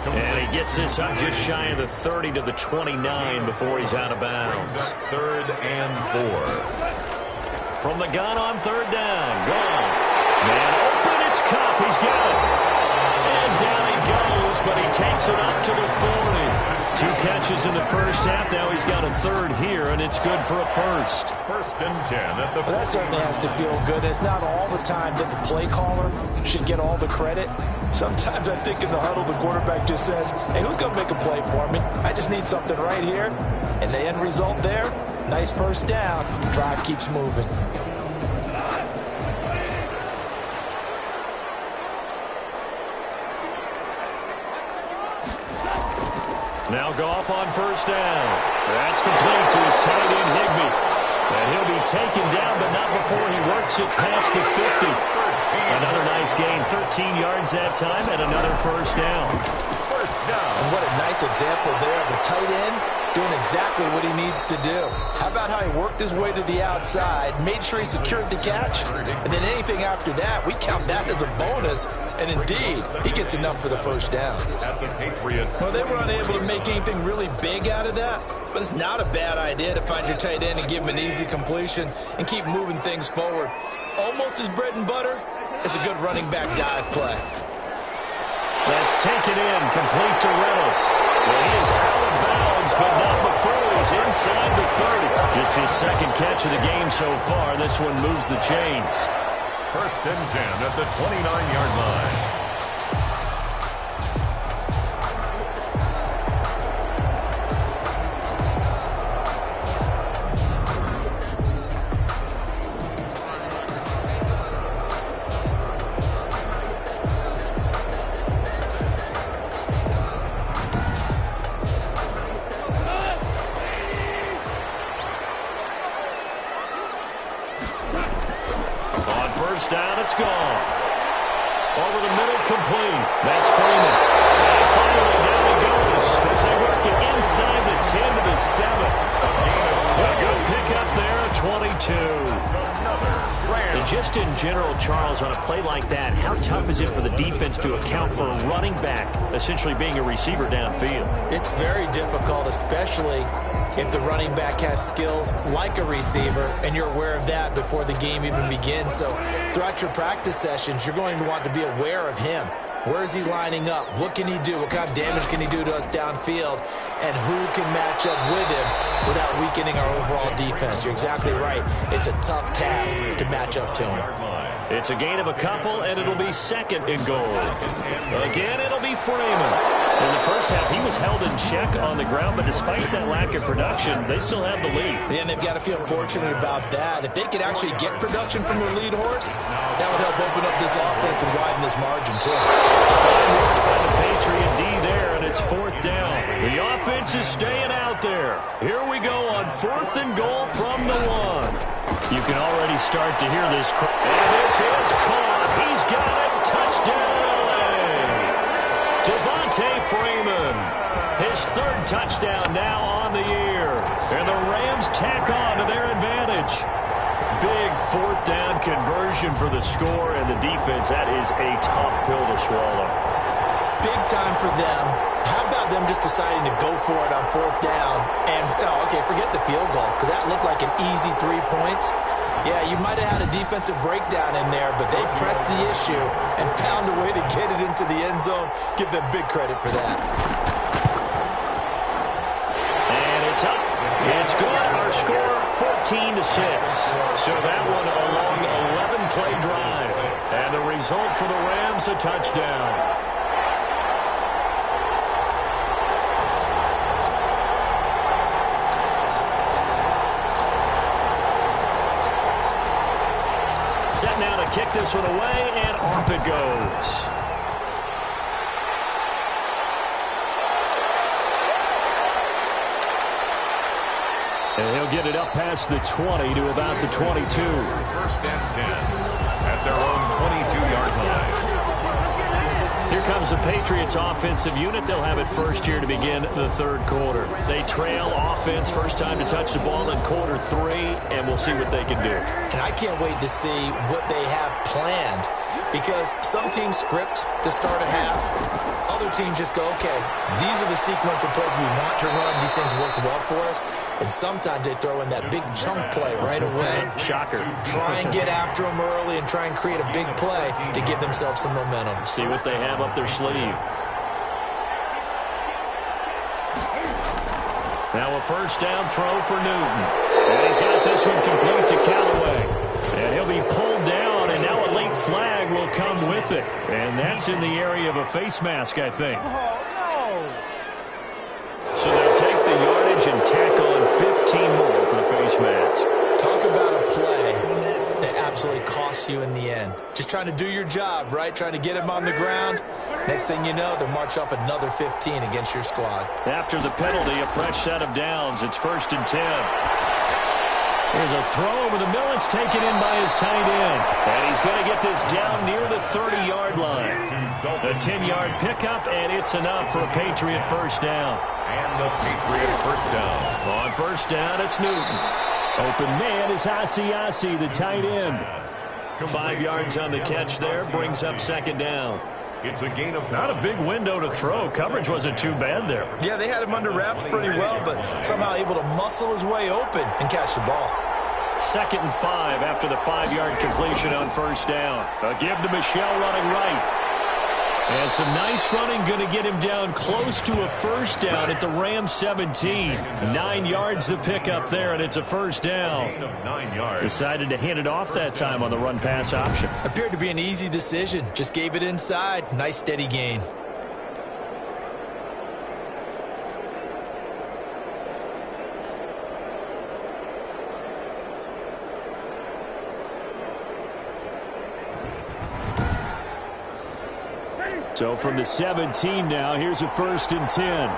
And he gets this up just shy of the 30 to the 29 before he's out of bounds. 3rd and 4. From the gun on third down. Goff. Man open, it's Kupp. He's got it. And down he goes, but he takes it up to the 40. 2 catches in the first half. Now he's got a third here, and it's good for a first. 1st and 10 at the 40. Well, that certainly has to feel good. It's not all the time that the play caller should get all the credit. Sometimes I think in the huddle, the quarterback just says, hey, who's going to make a play for me? I just need something right here. And the end result there, nice first down. Drive keeps moving. Now Goff on first down. That's complete to his tight end, Higbee. And he'll be taken down, but not before he works it past the 50. Another nice gain, 13 yards that time, and another first down. And what a nice example there of a tight end doing exactly what he needs to do. How about how he worked his way to the outside, made sure he secured the catch, and then anything after that, we count that as a bonus. And indeed, he gets enough for the first down. At the Patriots. Well, they were unable to make anything really big out of that, but it's not a bad idea to find your tight end and give him an easy completion and keep moving things forward. Almost his bread and butter is a good running back dive play. That's taken in, complete to Reynolds. Well, he is out of bounds, but not before he's inside the 30. Just his second catch of the game so far. This one moves the chains. 1st and 10 at the 29-yard line. Down, it's gone. Over the middle, complete. That's Freeman. And finally, down he goes as they work it inside the 10 to the 7. A good pickup there, 22. And just in general, Charles, on a play like that, how tough is it for the defense to account for a running back essentially being a receiver downfield? It's very difficult, especially if the running back has skills like a receiver, and you're aware of that before the game even begins. So throughout your practice sessions, you're going to want to be aware of him. Where is he lining up? What can he do? What kind of damage can he do to us downfield? And who can match up with him without weakening our overall defense? You're exactly right. It's a tough task to match up to him. It's a gain of a couple, and it'll be second and goal. Again, it'll be Freeman. In the first half, he was held in check on the ground, but despite that lack of production, they still have the lead. And they've got to feel fortunate about that. If they could actually get production from their lead horse, that would help open up this offense and widen this margin, too. Fine work by the Patriot D there, and it's fourth down. The offense is staying out there. Here we go on fourth and goal from the one. You can already start to hear this. And this is caught. He's got it. Touchdown, LA. Devontae Freeman. His third touchdown now on the year. And the Rams tack on to their advantage. Big fourth down conversion for the score, and the defense, that is a tough pill to swallow. Big time for them. How about them just deciding to go for it on fourth down? And, okay, forget the field goal, because that looked like an easy 3 points. Yeah, you might have had a defensive breakdown in there, but they pressed the issue and found a way to get it into the end zone. Give them big credit for that. And it's up. It's good. Our score, 14-6. So that one a long 11-play drive. And the result for the Rams, a touchdown. Set now to kick this one away, and off it goes. And he'll get it up past the 20 to about the 22. First and 10 at their own 22-yard line. Here comes the Patriots offensive unit. They'll have it first here to begin the third quarter. They trail offense, first time to touch the ball in quarter 3, and we'll see what they can do. And I can't wait to see what they have planned, because some teams script to start a half. Other teams just go, okay, these are the sequence of plays we want to run. These things worked well for us. And sometimes they throw in that big chunk play right away. Shocker. Try and get after them early and try and create a big play to give themselves some momentum. See what they have up their sleeve. Now a first down throw for Newton. And he's got this one complete to Callaway. And he'll be pulled down, and now a late flag will come with it. And that's in the area of a face mask, I think. So they'll take the yardage and tack on 15 more for the face mask. Talk about a play that absolutely costs you in the end. Just trying to do your job, right? Trying to get him on the ground. Next thing you know, they'll march off another 15 against your squad. After the penalty, a fresh set of downs. It's first and 10. Here's a throw over the middle. It's taken in by his tight end. And he's going to get this down near the 30-yard line. A 10-yard pickup, and it's enough for a Patriot first down. And the Patriot first down. On first down, it's Newton. Open man is Asiasi, the tight end. 5 yards on the catch there, brings up second down. It's a gain of Not a big window to throw. Coverage wasn't too bad there. Yeah, they had him under wraps pretty well, but somehow able to muscle his way open and catch the ball. Second and 5 after the 5-yard completion on first down. A give to Michelle running right. And some nice running, going to get him down close to a first down at the Rams 17. 9 yards to pick up there, and it's a first down. 9 yards. Decided to hand it off that time on the run-pass option. Appeared to be an easy decision. Just gave it inside. Nice steady gain. So from the 17 now, here's a first and 10.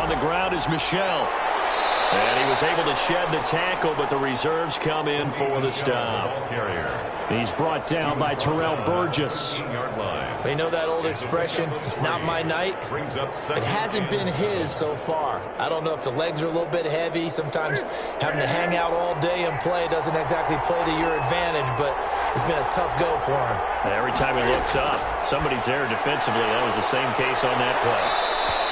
On the ground is Michelle. And he was able to shed the tackle, but the reserves come in for the stop. He's brought down by Terrell Burgess. They know that old expression, it's not my night. It hasn't been his so far. I don't know if the legs are a little bit heavy. Sometimes having to hang out all day and play doesn't exactly play to your advantage, but it's been a tough go for him. Every time he looks up, somebody's there defensively. That was the same case on that play.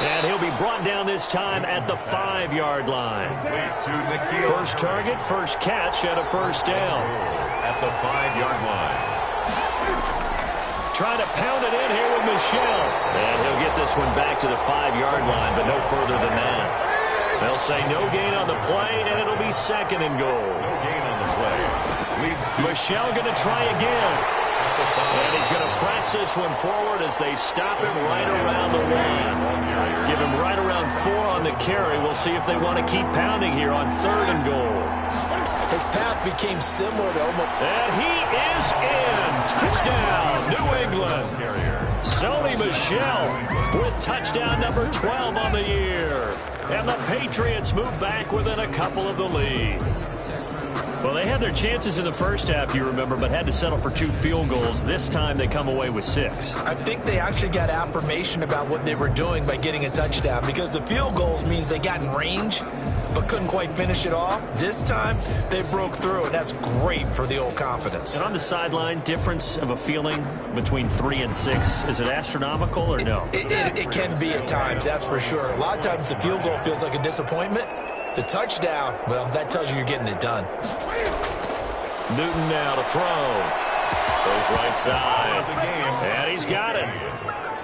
And he'll be brought down this time at the 5-yard line. First target, first catch, and a first down. At the 5-yard line. Trying to pound it in here with Michelle. And he'll get this one back to the 5-yard line, but no further than that. They'll say no gain on the play, and it'll be second and goal. No gain on the play. Leads to Michelle going to try again. And he's going to press this one forward as they stop him right around the 1. Give him right around 4 on the carry. We'll see if they want to keep pounding here on 3rd and goal. His path became similar to almost... And he is in. Touchdown, New England. Sony Michel with touchdown number 12 on the year. And the Patriots move back within a couple of the lead. Well, they had their chances in the first half, you remember, but had to settle for 2 field goals. This time they come away with 6. I think they actually got affirmation about what they were doing by getting a touchdown, because the field goals means they got in range but couldn't quite finish it off. This time they broke through, and that's great for the old confidence. And on the sideline, difference of a feeling between 3 and 6, is it astronomical or no? It can be at times, that's for sure. A lot of times the field goal feels like a disappointment. The touchdown, well, that tells you you're getting it done. Newton now to throw. Goes right side. And he's got it.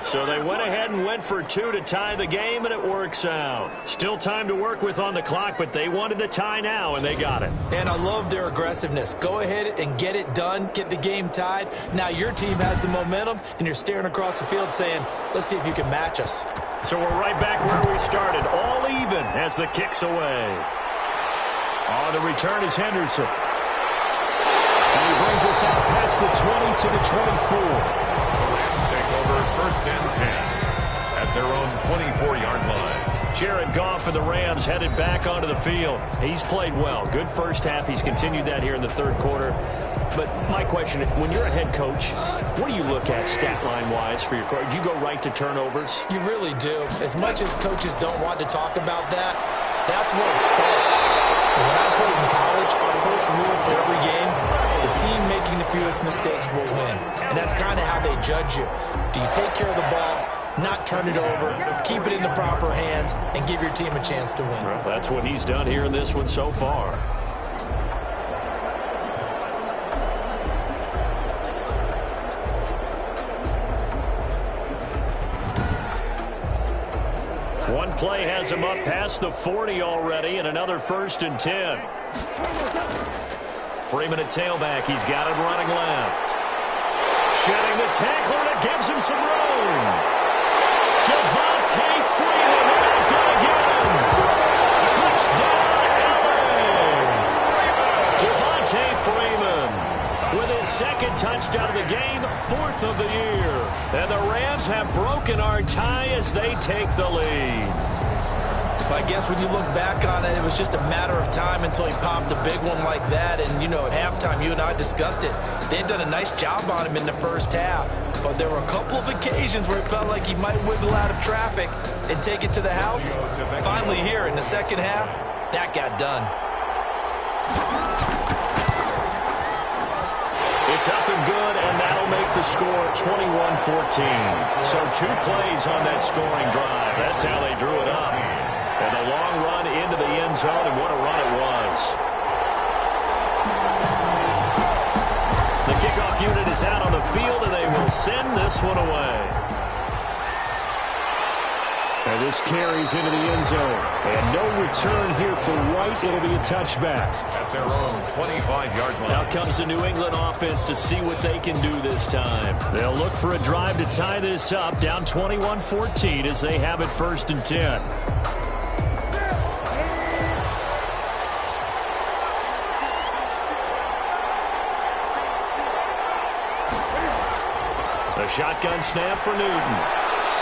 So they went ahead and went for 2 to tie the game, and it works out. Still time to work with on the clock, but they wanted the tie now, and they got it. And I love their aggressiveness. Go ahead and get it done, get the game tied. Now your team has the momentum, and you're staring across the field saying, let's see if you can match us. So we're right back where we started, all even as the kick's away. On the return is Henderson. And he brings us out past the 20 to the 24. Let's take over 1st and 10 at their own 24-yard line. Jared Goff and the Rams headed back onto the field. He's played well. Good first half. He's continued that here in the 3rd quarter. But my question, when you're a head coach, what do you look at stat line-wise for your coach? Do you go right to turnovers? You really do. As much as coaches don't want to talk about that, that's where it starts. When I played in college, our first rule for every game, the team making the fewest mistakes will win. And that's kind of how they judge you. Do you take care of the ball, not turn it over, keep it in the proper hands, and give your team a chance to win? Well, that's what he's done here in this one so far. One play has him up past the 40 already, and another 1st and 10. Freeman at tailback. He's got him running left. Shedding the tackler, and it gives him some room. Devontae Freeman, they're not going to get him. Touchdown, LA. Devontae Freeman with his 2nd touchdown of the game, 4th of the year. And the Rams have broken our tie as they take the lead. I guess when you look back on it, it was just a matter of time until he popped a big one like that. And, you know, at halftime, you and I discussed it. They'd done a nice job on him in the first half. But there were a couple of occasions where it felt like he might wiggle out of traffic and take it to the house. Finally here in the second half, that got done. It's up and good, and that'll make the score 21-14. So 2 plays on that scoring drive. That's how they drew it up. And a long run into the end zone, and what a run it was. The kickoff unit is out on the field, and they will send this one away. And this carries into the end zone. And no return here for White. It'll be a touchback. At their own 25-yard line. Now comes the New England offense to see what they can do this time. They'll look for a drive to tie this up, down 21-14 as they have it 1st and 10. A shotgun snap for Newton.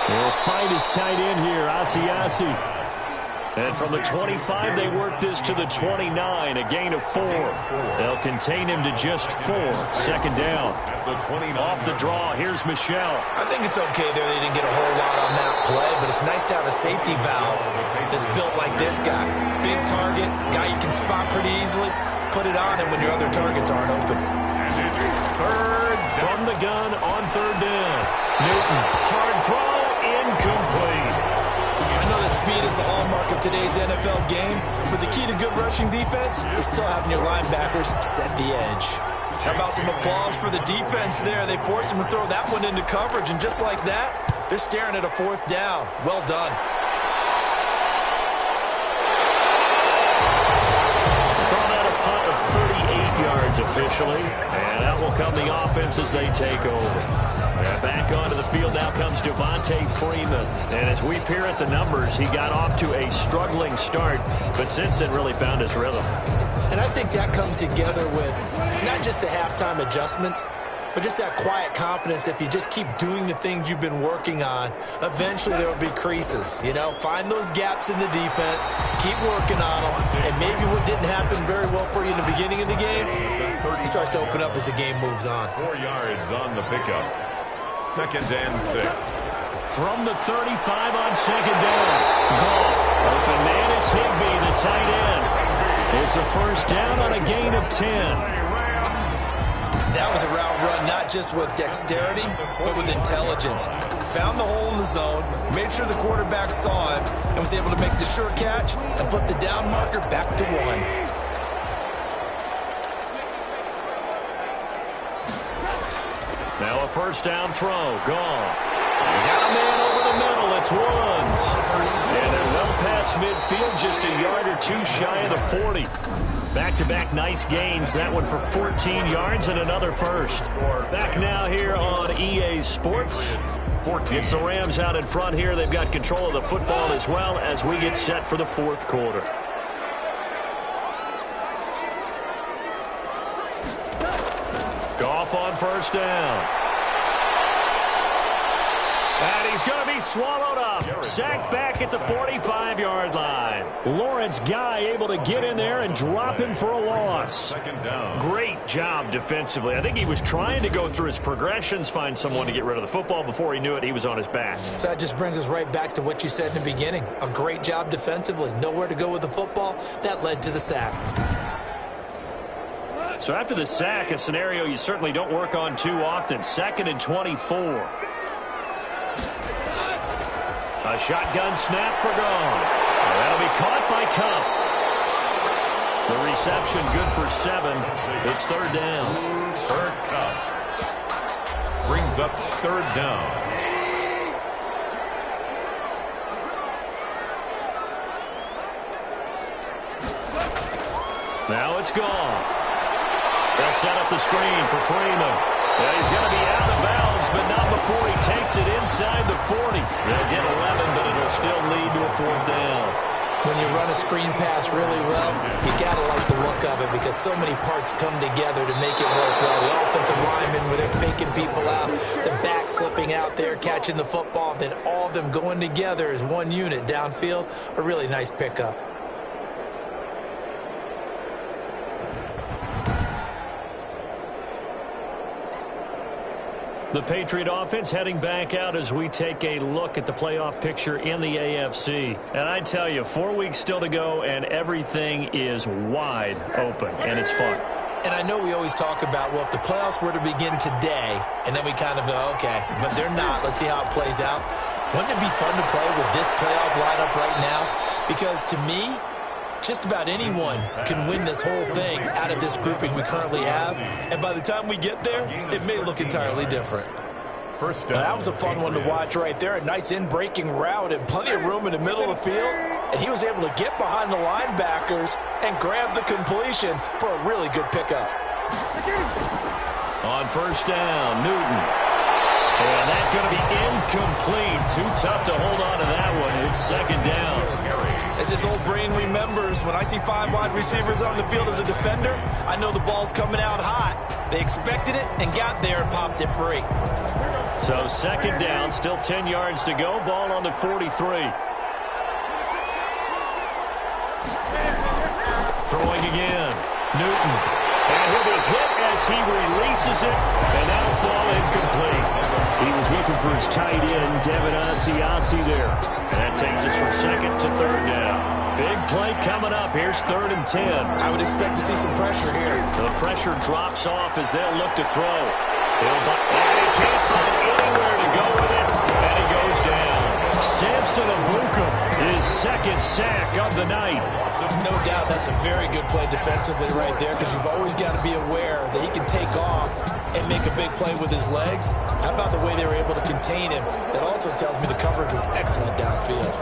He'll find his tight end here, Asiasi. And from the 25, they work this to the 29, a gain of 4. They'll contain him to just 4. 2nd down. Off the draw, here's Michel. I think it's okay there. They didn't get a whole lot on that play, but it's nice to have a safety valve that's built like this guy. Big target, guy you can spot pretty easily. Put it on him when your other targets aren't open. Bird from the gun on 3rd down. Newton, hard throw, incomplete. Speed is the hallmark of today's NFL game, but the key to good rushing defense is still having your linebackers set the edge. How about some applause for the defense there? They forced him to throw that one into coverage, and just like that, they're staring at a 4th down. Well done. Called out a punt of 38 yards officially, and out will come the offense as they take over. Back onto the field now comes Devontae Freeman. And as we peer at the numbers, he got off to a struggling start, but since then really found his rhythm. And I think that comes together with not just the halftime adjustments, but just that quiet confidence. If you just keep doing the things you've been working on, eventually there will be creases. You know, find those gaps in the defense, keep working on them, and maybe what didn't happen very well for you in the beginning of the game, it starts to open up as the game moves on. 4 yards on the pickup. 2nd and 6. From the 35 on 2nd down. Goff. Open man is Higbee, the tight end. It's a 1st down on a gain of 10. That was a route run not just with dexterity, but with intelligence. Found the hole in the zone, made sure the quarterback saw him, and was able to make the sure catch and flip the down marker back to 1. Now a 1st down throw. Goff. Got a man over the middle. It's Woods. And they're well past midfield, just a yard or two shy of the 40. Back-to-back nice gains. That one for 14 yards and another 1st. Back now here on EA Sports. It's the Rams out in front here. They've got control of the football as well as we get set for the 4th quarter. Goff on 1st down. And he's going to be swallowed up. Sacked back at the 45-yard line. Lawrence Guy able to get in there and drop him for a loss. 2nd down. Great job defensively. I think he was trying to go through his progressions, find someone to get rid of the football. Before he knew it, he was on his back. So that just brings us right back to what you said in the beginning. A great job defensively. Nowhere to go with the football. That led to the sack. So after the sack, a scenario you certainly don't work on too often. 2nd and 24. A shotgun snap for Goff. That'll be caught by Cup. The reception good for 7. It's 3rd down. Cup brings up 3rd down. Now it's Goff. They'll set up the screen for Freeman. Yeah, he's going to be out of bounds, but not before he takes it inside the 40. They'll get 11, but it'll still lead to a 4th down. When you run a screen pass really well, you got to like the look of it because so many parts come together to make it work well. The offensive linemen, where they're faking people out, the back slipping out there, catching the football, then all of them going together as one unit downfield, a really nice pickup. The Patriot offense heading back out as we take a look at the playoff picture in the AFC. And I tell you, 4 weeks still to go, and everything is wide open, and it's fun. And I know we always talk about, well, if the playoffs were to begin today, and then we kind of go, okay, but they're not. Let's see how it plays out. Wouldn't it be fun to play with this playoff lineup right now? Because to me, just about anyone can win this whole thing out of this grouping we currently have. And by the time we get there, it may look entirely different. 1st down. That was a fun one to watch right there. A nice in-breaking route and plenty of room in the middle of the field. And he was able to get behind the linebackers and grab the completion for a really good pickup. On 1st down, Newton. And that's going to be incomplete. Too tough to hold on to that one. It's 2nd down. As this old brain remembers, when I see 5 wide receivers on the field as a defender, I know the ball's coming out hot. They expected it and got there and popped it free. So 2nd down, still 10 yards to go. Ball on the 43. Throwing again. Newton. And he'll be hit as he releases it, and that'll fall incomplete. He was looking for his tight end, Devin Asiasi there. And that takes us from 2nd to 3rd down. Big play coming up. Here's 3rd and 10. I would expect to see some pressure here. The pressure drops off as they'll look to throw. And he can't find anywhere to go with it, and he goes down. Gibson Abuka, his second sack of the night. No doubt that's a very good play defensively right there, because you've always got to be aware that he can take off and make a big play with his legs. How about the way they were able to contain him? That also tells me the coverage was excellent downfield.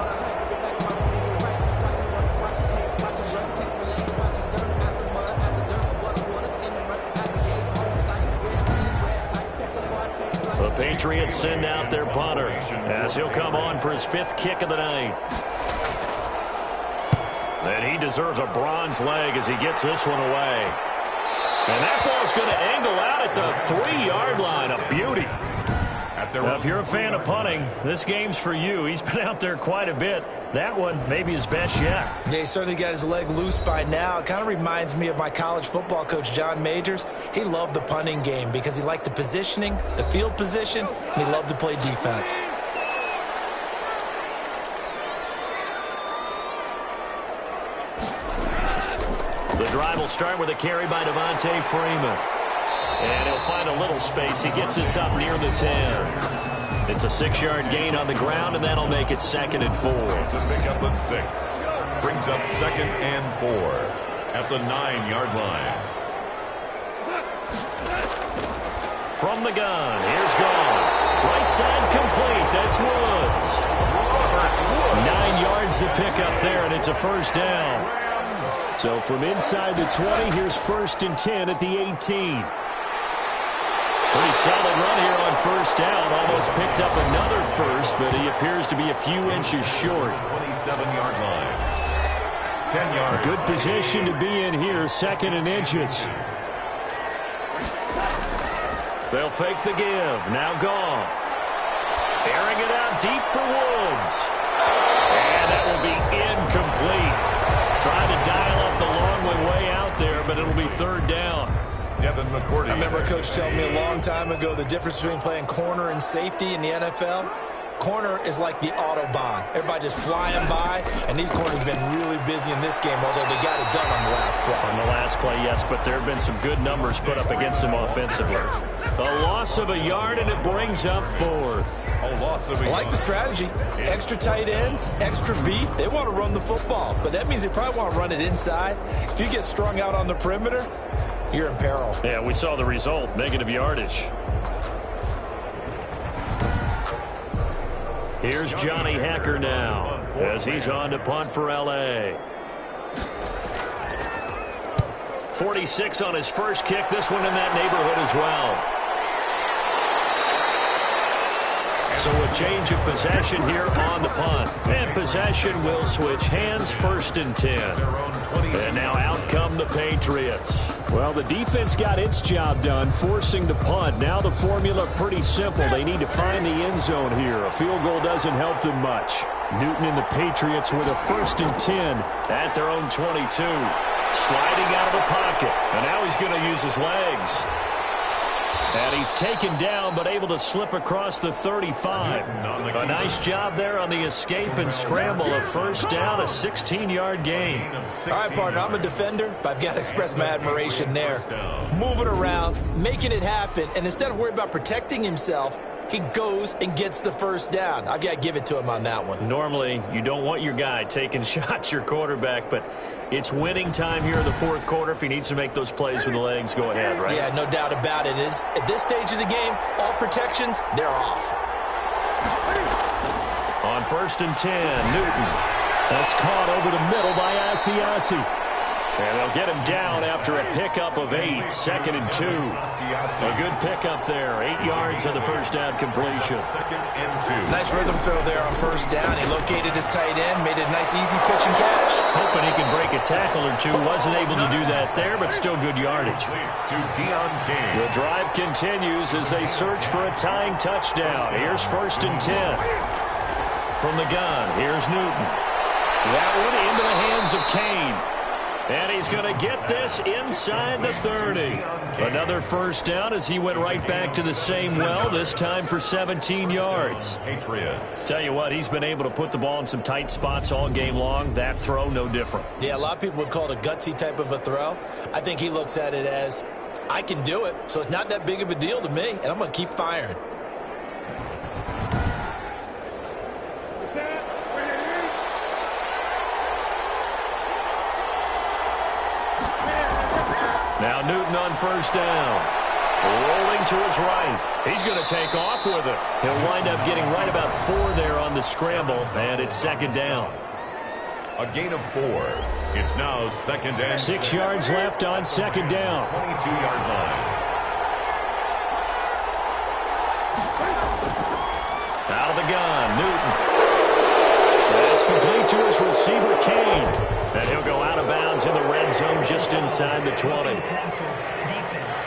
The Patriots send out their punter as he'll come on for his 5th kick of the night. And he deserves a bronze leg as he gets this one away. And that ball's going to angle out at the 3-yard line. A beauty. Now, if you're a fan of punting, this game's for you. He's been out there quite a bit. That one maybe his best yet. Yeah, he certainly got his leg loose by now. It kind of reminds me of my college football coach, John Majors. He loved the punting game because he liked the positioning, the field position, and he loved to play defense. The drive will start with a carry by Devontae Freeman. And he'll find a little space. He gets this up near the 10. It's a 6-yard gain on the ground, and that'll make it 2nd and 4. It's a pickup of 6. Brings up 2nd and 4 at the 9-yard line. From the gun, here's Goff. Right side complete. That's Woods. 9 yards to pick up there, and it's a first down. So from inside the 20, here's 1st and 10 at the 18. Pretty solid run here on first down. Almost picked up another first, but he appears to be a few inches short. 27-yard line. 10 yards. Good position to be in here, 2nd and inches. They'll fake the give. Now Goff. Airing it out deep for Woods. And that will be incomplete. Trying to dial up the long way out there, but it'll be 3rd down. I remember a coach telling me a long time ago the difference between playing corner and safety in the NFL. Corner is like the Autobahn. Everybody just flying by, and these corners have been really busy in this game, although they got it done on the last play. On the last play, yes, but there have been some good numbers put up against them offensively. A loss of a yard, and it brings up 4th. I like the strategy. Extra tight ends, extra beef. They want to run the football, but that means they probably want to run it inside. If you get strung out on the perimeter, you're in peril. Yeah, we saw the result, negative yardage. Here's Johnny Hacker now as he's on to punt for L.A. 46 on his first kick. This one in that neighborhood as well. So a change of possession here on the punt. And possession will switch hands, 1st and 10. And now out come the Patriots. Well, the defense got its job done, forcing the punt. Now the formula pretty simple. They need to find the end zone here. A field goal doesn't help them much. Newton and the Patriots with a 1st and 10 at their own 22. Sliding out of the pocket. And now he's going to use his legs. And he's taken down, but able to slip across the 35. A nice job there on the escape and scramble. A first down, a 16-yard gain. All right, partner, I'm a defender, but I've got to express my admiration there. Moving around, making it happen, and instead of worrying about protecting himself, he goes and gets the first down. I've got to give it to him on that one. Normally, you don't want your guy taking shots, your quarterback, but it's winning time here in the 4th quarter. If he needs to make those plays with the legs, go ahead, right? Yeah, no doubt about it. At this stage of the game, all protections, they're off. On 1st and 10, Newton. That's caught over the middle by Asiasi. And they'll get him down after a pickup of 8, 2nd and 2. A good pickup there, 8 yards on the first down completion. Nice rhythm throw there on first down. He located his tight end, made a nice easy pitch and catch. Hoping he could break a tackle or two. Wasn't able to do that there, but still good yardage. The drive continues as they search for a tying touchdown. Here's 1st and 10. From the gun, here's Newton. That one into the hands of Kane. And he's going to get this inside the 30. Another first down as he went right back to the same well, this time for 17 yards. Tell you what, he's been able to put the ball in some tight spots all game long. That throw, no different. Yeah, a lot of people would call it a gutsy type of a throw. I think he looks at it as, I can do it, so it's not that big of a deal to me, and I'm going to keep firing. Now Newton on first down. Rolling to his right. He's going to take off with it. He'll wind up getting right about 4 there on the scramble, and it's second down. A gain of 4. It's now second and 6 yards left on second down. 22-yard line. Out of the gun, Newton. That's complete to his receiver, Kane. And he'll go out of bounds in the red zone just inside the 20. Pass or defense.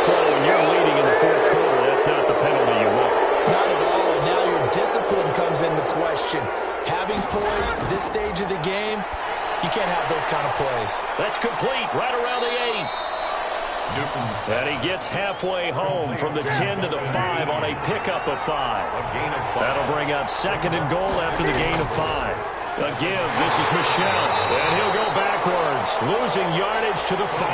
Well, when you're leading in the fourth quarter, that's not the penalty you want. Not at all, and now your discipline comes into question. Having poise this stage of the game, you can't have those kind of plays. That's complete, right around the 8. And he gets halfway home from the 10 to the 5 on a pickup of 5. That'll bring up second and goal after the gain of 5. A give, this is Michel, and he'll go backwards, losing yardage to the 5.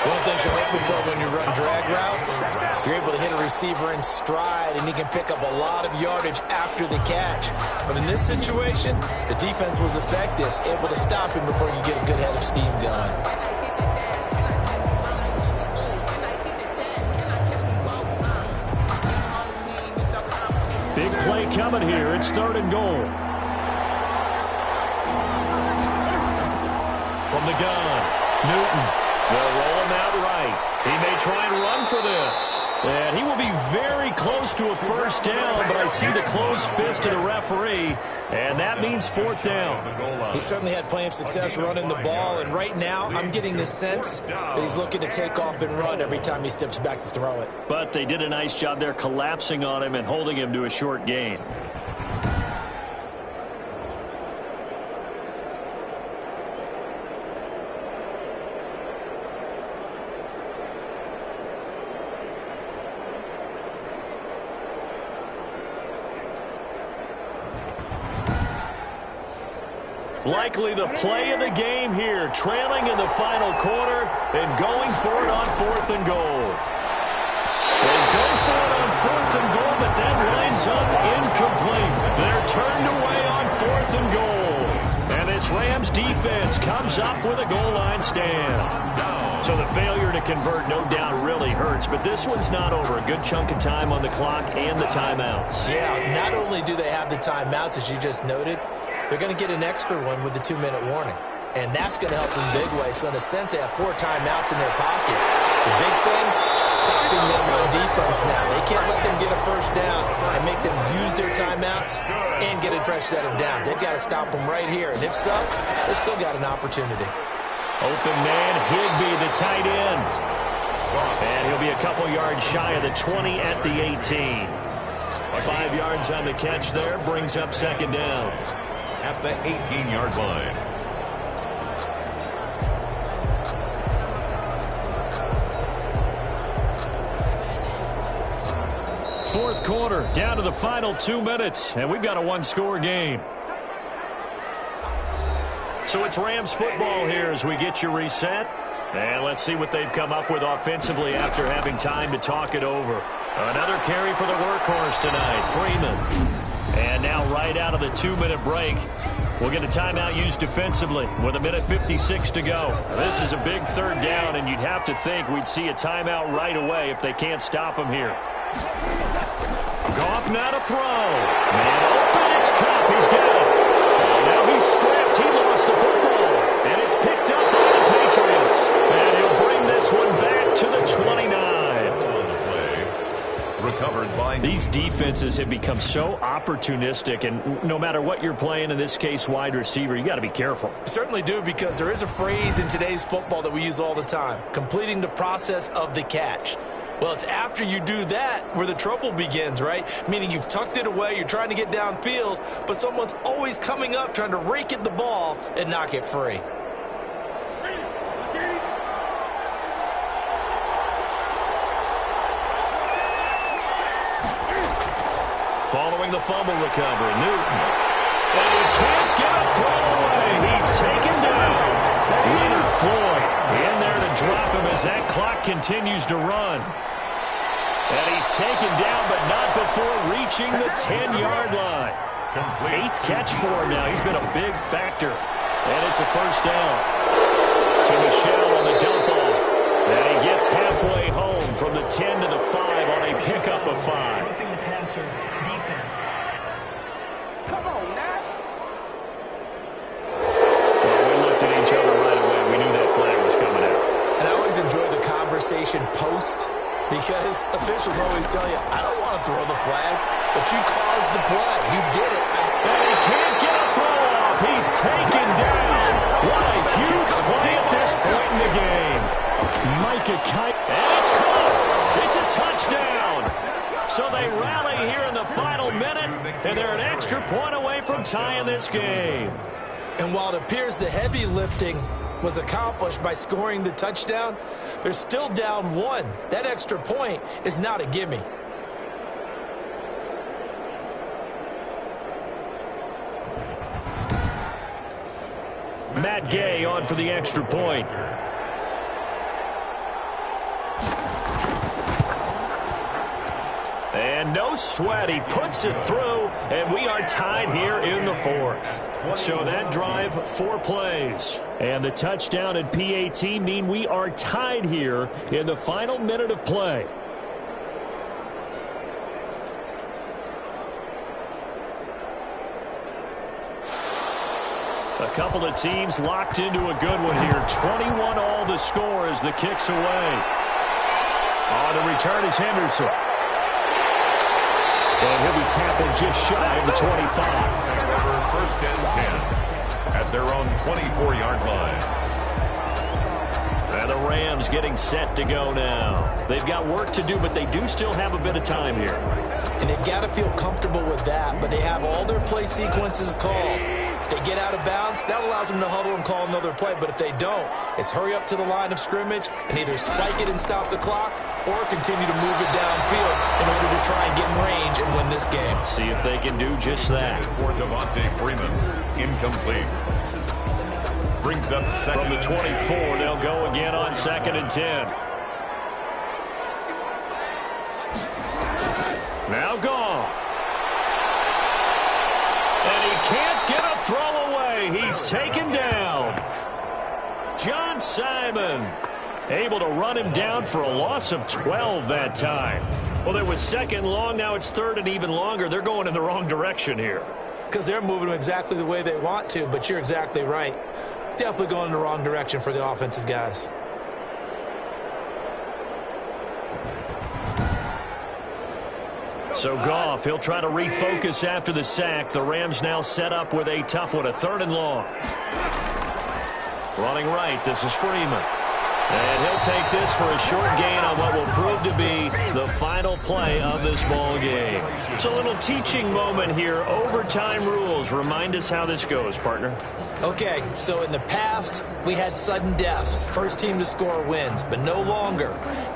One thing you're hoping for when you run drag routes, you're able to hit a receiver in stride, and he can pick up a lot of yardage after the catch. But in this situation, the defense was effective, able to stop him before you get a good head of steam going. Big play coming here. It's third and goal. From the gun, Newton. They'll roll him out right. He may try and run for this. And he will be very close to a first down, but I see the closed fist of the referee, and that means fourth down. He certainly had plenty of success running the ball, and right now I'm getting the sense that he's looking to take off and run every time he steps back to throw it. But they did a nice job there collapsing on him and holding him to a short gain. Likely the play of the game here, trailing in the final quarter and going for it on fourth and goal. They go for it on fourth and goal, but that winds up incomplete. They're turned away on fourth and goal. And this Rams defense comes up with a goal line stand. So the failure to convert no doubt really hurts, but this one's not over. A good chunk of time on the clock and the timeouts. Yeah, not only do they have the timeouts, as you just noted, they're going to get an extra one with the 2-minute warning. And that's going to help in big way. So in a sense, they have 4 timeouts in their pocket. The big thing, stopping them on defense now. They can't let them get a first down and make them use their timeouts and get a fresh set of downs. They've got to stop them right here. And if so, they've still got an opportunity. Open man, Higbee, the tight end. And he'll be a couple yards shy of the 20 at the 18. 5 yards on the catch there, brings up second down. At the 18-yard line. Fourth quarter, down to the final 2 minutes, and we've got a one-score game. So it's Rams football here as we get you reset. And let's see what they've come up with offensively after having time to talk it over. Another carry for the workhorse tonight, Freeman. And now right out of the 2-minute break, we'll get a timeout used defensively with 1:56 to go. This is a big third down, and you'd have to think we'd see a timeout right away if they can't stop him here. Goff now to throw. Man open, it's Cup. He's got it. Now he's strapped. He lost the football. And it's picked up by the Patriots. And he'll bring this one back to the 29. Recovered by these defenses have become so opportunistic, and no matter what you're playing, in this case wide receiver, you got to be careful. You certainly do, because there is a phrase in today's football that we use all the time, completing the process of the catch. Well, it's after you do that where the trouble begins, right? Meaning you've tucked it away, you're trying to get downfield, but someone's always coming up trying to rake at the ball and knock it free. Following the fumble recovery, Newton. And he can't get a throw away. He's taken down. Leonard Floyd in there to drop him as that clock continues to run. And he's taken down, but not before reaching the 10-yard line. Complete. 8th catch for him now. He's been a big factor. And it's a first down. To Michelle on the dump off. And he gets halfway home from the 10 to the 5 on a pickup of 5. Roughing the passer defense. Come on, Nat. Well, we looked at each other right away. We knew that flag was coming out. And I always enjoy the conversation post because officials always tell you, I don't want to throw the flag, but you caused the play. You did it. And he can't get a throw off. He's taken down. What a huge play at this point in the game. Micah Kite. And it's caught. It's a touchdown. So they rally here in the final minute, and they're an extra point away from tying this game. And while it appears the heavy lifting was accomplished by scoring the touchdown, they're still down 1. That extra point is not a gimme. Matt Gay on for the extra point. And no sweat. He puts it through, and we are tied here in the 4th. So that drive, 4 plays. And the touchdown and PAT mean we are tied here in the final minute of play. A couple of teams locked into a good one here. 21 all the score as the kick's away. On the return is Henderson. And he'll be tackled just shy of the 25. Over 1st and 10 at their own 24-yard line. And the Rams getting set to go now. They've got work to do, but they do still have a bit of time here. And they've got to feel comfortable with that, but they have all their play sequences called. If they get out of bounds, that allows them to huddle and call another play. But if they don't, it's hurry up to the line of scrimmage and either spike it and stop the clock or continue to move it downfield in order to try and get in range and win this game. See if they can do just that. For Devontae Freeman, incomplete. Brings up second. From the 24, they'll go again on 2nd and 10. Now Goff. And he can't get a throw away. He's taken down. John Simon able to run him down for a loss of 12 that time. Well, it was 2nd long. Now it's 3rd and even longer. They're going in the wrong direction here. Because they're moving them exactly the way they want to, but you're exactly right. Definitely going in the wrong direction for the offensive guys. So Goff, he'll try to refocus after the sack. The Rams now set up with a tough one, a 3rd and long. Running right, this is Freeman. And he'll take this for a short gain on what will prove to be the final play of this ball game. It's a little teaching moment here. Overtime rules. Remind us how this goes, partner. Okay, so in the past, we had sudden death. First team to score wins, but no longer.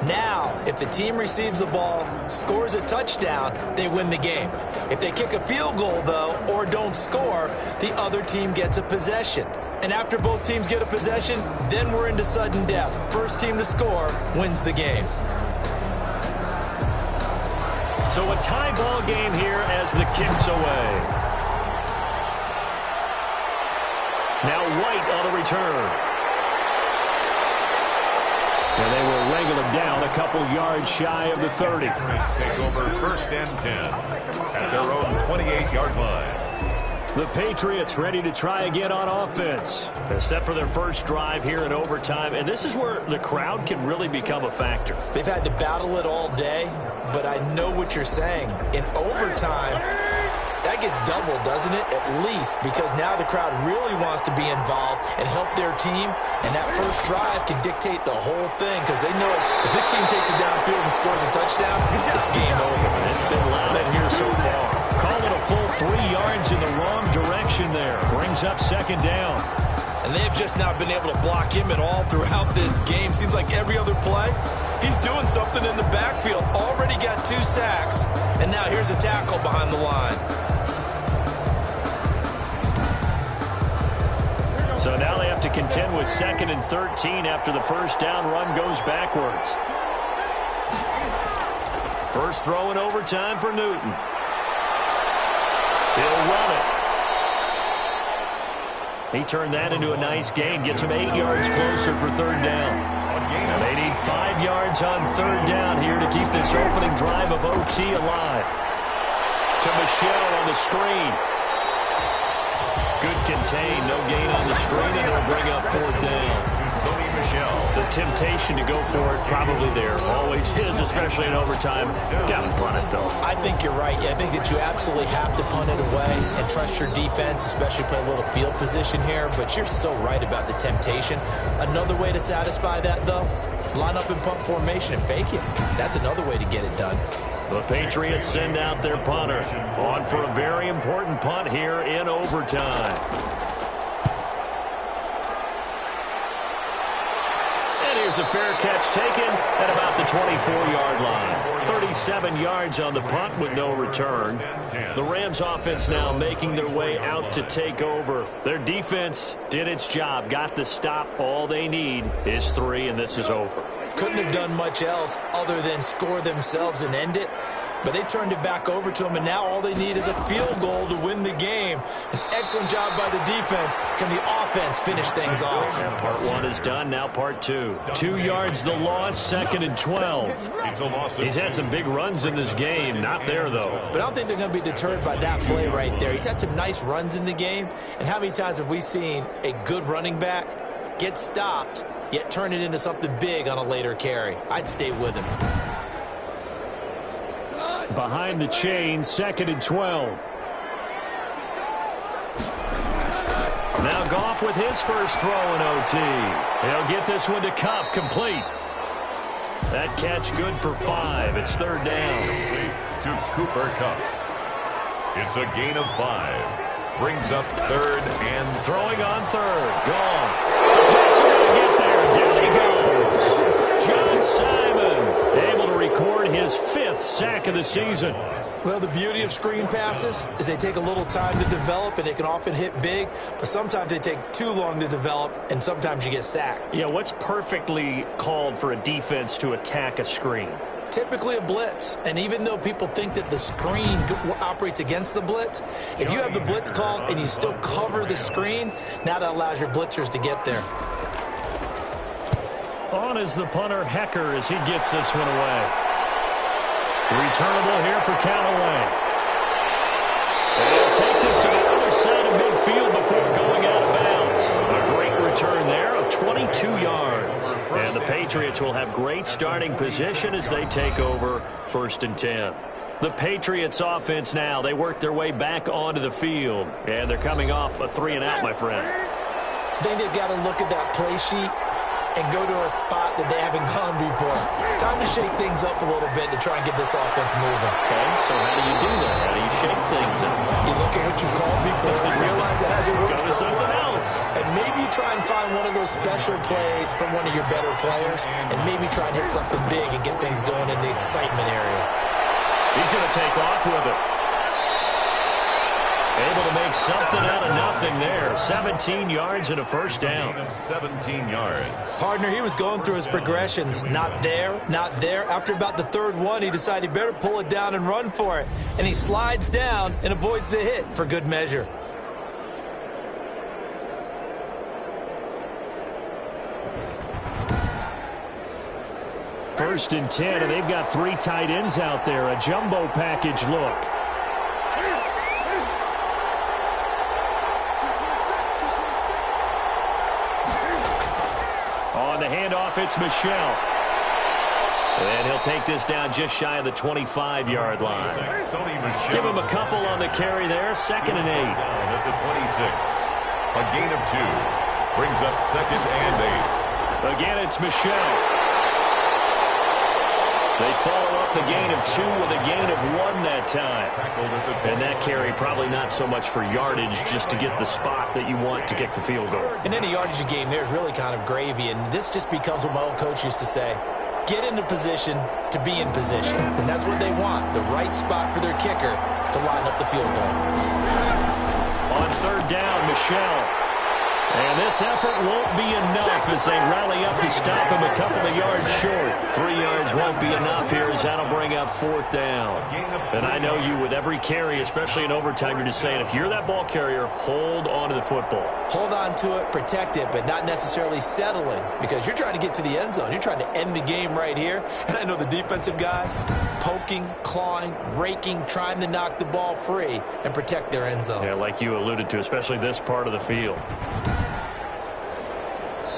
Now, if the team receives the ball, scores a touchdown, they win the game. If they kick a field goal, though, or don't score, the other team gets a possession. And after both teams get a possession, then we're into sudden death. First team to score wins the game. So a tie ball game here as the kick's away. Now White on the return. And they will wrangle him down a couple yards shy of the 30. Take over 1st and 10 at their own 28-yard line. The Patriots ready to try again on offense. They're set for their first drive here in overtime, and this is where the crowd can really become a factor. They've had to battle it all day, but I know what you're saying. In overtime, that gets doubled, doesn't it? At least, because now the crowd really wants to be involved and help their team, and that first drive can dictate the whole thing because they know if this team takes it downfield and scores a touchdown, it's game over. It's been loud in here so far. Call it a full 3 yards in the wrong direction there. Brings up 2nd down. And they've just not been able to block him at all throughout this game. Seems like every other play, he's doing something in the backfield. Already got 2 sacks, and now here's a tackle behind the line. So now they have to contend with 2nd and 13 after the first down run goes backwards. First throw in overtime for Newton. He'll run it. He turned that into a nice gain, gets him 8 yards closer for third down. And they need 5 yards on third down here to keep this opening drive of OT alive. To Michelle on the screen. Good contain, no gain on the screen, and it'll bring up fourth down. The temptation to go for it probably there. Always is, especially in overtime. Got to punt it, though. I think you're right. I think that you absolutely have to punt it away and trust your defense, especially play a little field position here. But you're so right about the temptation. Another way to satisfy that, though, line up in punt formation and fake it. That's another way to get it done. The Patriots send out their punter. On for a very important punt here in overtime. And here's a fair catch taken at about the 24-yard line. 37 yards on the punt with no return. The Rams offense now making their way out to take over. Their defense did its job, got the stop. All they need is 3, and this is over. Couldn't have done much else other than score themselves and end it. But they turned it back over to them, and now all they need is a field goal to win the game. An excellent job by the defense. Can the offense finish things off? Part 1 is done, now part 2. 2 yards the loss, 2nd and 12. He's had some big runs in this game, not there, though. But I don't think they're going to be deterred by that play right there. He's had some nice runs in the game, and how many times have we seen a good running back get stopped, yet turn it into something big on a later carry? I'd stay with him. Behind the chain, 2nd and 12. Now Goff with his first throw in OT. He'll get this one to Kupp, complete. That catch good for 5. It's third down. To Cooper Kupp. It's a gain of 5. Brings up third and throwing on third. Goff. That's going to get there. Down he goes. John Simon able to record his 5th sack of the season. Well, the beauty of screen passes is they take a little time to develop, and they can often hit big, but sometimes they take too long to develop, and sometimes you get sacked. Yeah, what's perfectly called for a defense to attack a screen? Typically a blitz, and even though people think that the screen operates against the blitz, if you have the blitz called and you still cover the screen, now that allows your blitzers to get there. On is the punter, Hecker, as he gets this one away. Returnable here for Callaway. And he'll take this to the other side of midfield before going out of bounds. A great return there of 22 yards. And the Patriots will have great starting position as they take over 1st and 10. The Patriots offense now, they work their way back onto the field. And they're coming off a 3-and-out, my friend. I think they've got to look at that play sheet and go to a spot that they haven't gone before. Time to shake things up a little bit to try and get this offense moving. Okay, so how do you do that? How do you shake things up? You look at what you called before and realize it hasn't worked Go to something else. And maybe you try and find one of those special plays from one of your better players, and maybe try and hit something big and get things going in the excitement area. He's going to take off with it. Able to make something out of nothing there. 17 yards and a first down. 17 yards. Partner, he was going through his progressions. Not there, not there. After about the third one, he decided he better pull it down and run for it. And he slides down and avoids the hit for good measure. First and 10, and they've got 3 tight ends out there. A jumbo package look. On the handoff, it's Michelle. And he'll take this down just shy of the 25-yard line. Give him a couple on the carry there. 2nd and 8. At the 26. A gain of 2. Brings up 2nd and 8. Again, it's Michelle. They follow up the gain of 2 with a gain of 1 that time. And that carry probably not so much for yardage, just to get the spot that you want to kick the field goal. In any yardage game, there's really kind of gravy, and this just becomes what my old coach used to say. Get into position to be in position. And that's what they want, the right spot for their kicker to line up the field goal. On third down, Michelle. And this effort won't be enough as they rally up to stop him a couple of yards short. 3 yards won't be enough here as that'll bring up 4th down. And I know you, with every carry, especially in overtime, you're just saying, if you're that ball carrier, hold on to the football. Hold on to it, protect it, but not necessarily settling, because you're trying to get to the end zone. You're trying to end the game right here. And I know the defensive guys poking, clawing, raking, trying to knock the ball free and protect their end zone. Yeah, like you alluded to, especially this part of the field.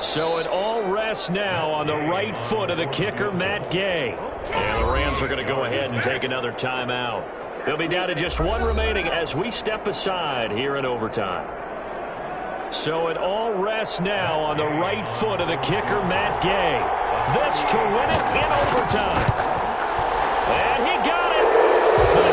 So it all rests now on the right foot of the kicker, Matt Gay. And the Rams are going to go ahead and take another timeout. They'll be down to just 1 remaining as we step aside here in overtime. So it all rests now on the right foot of the kicker, Matt Gay. This to win it in overtime. And he got it. The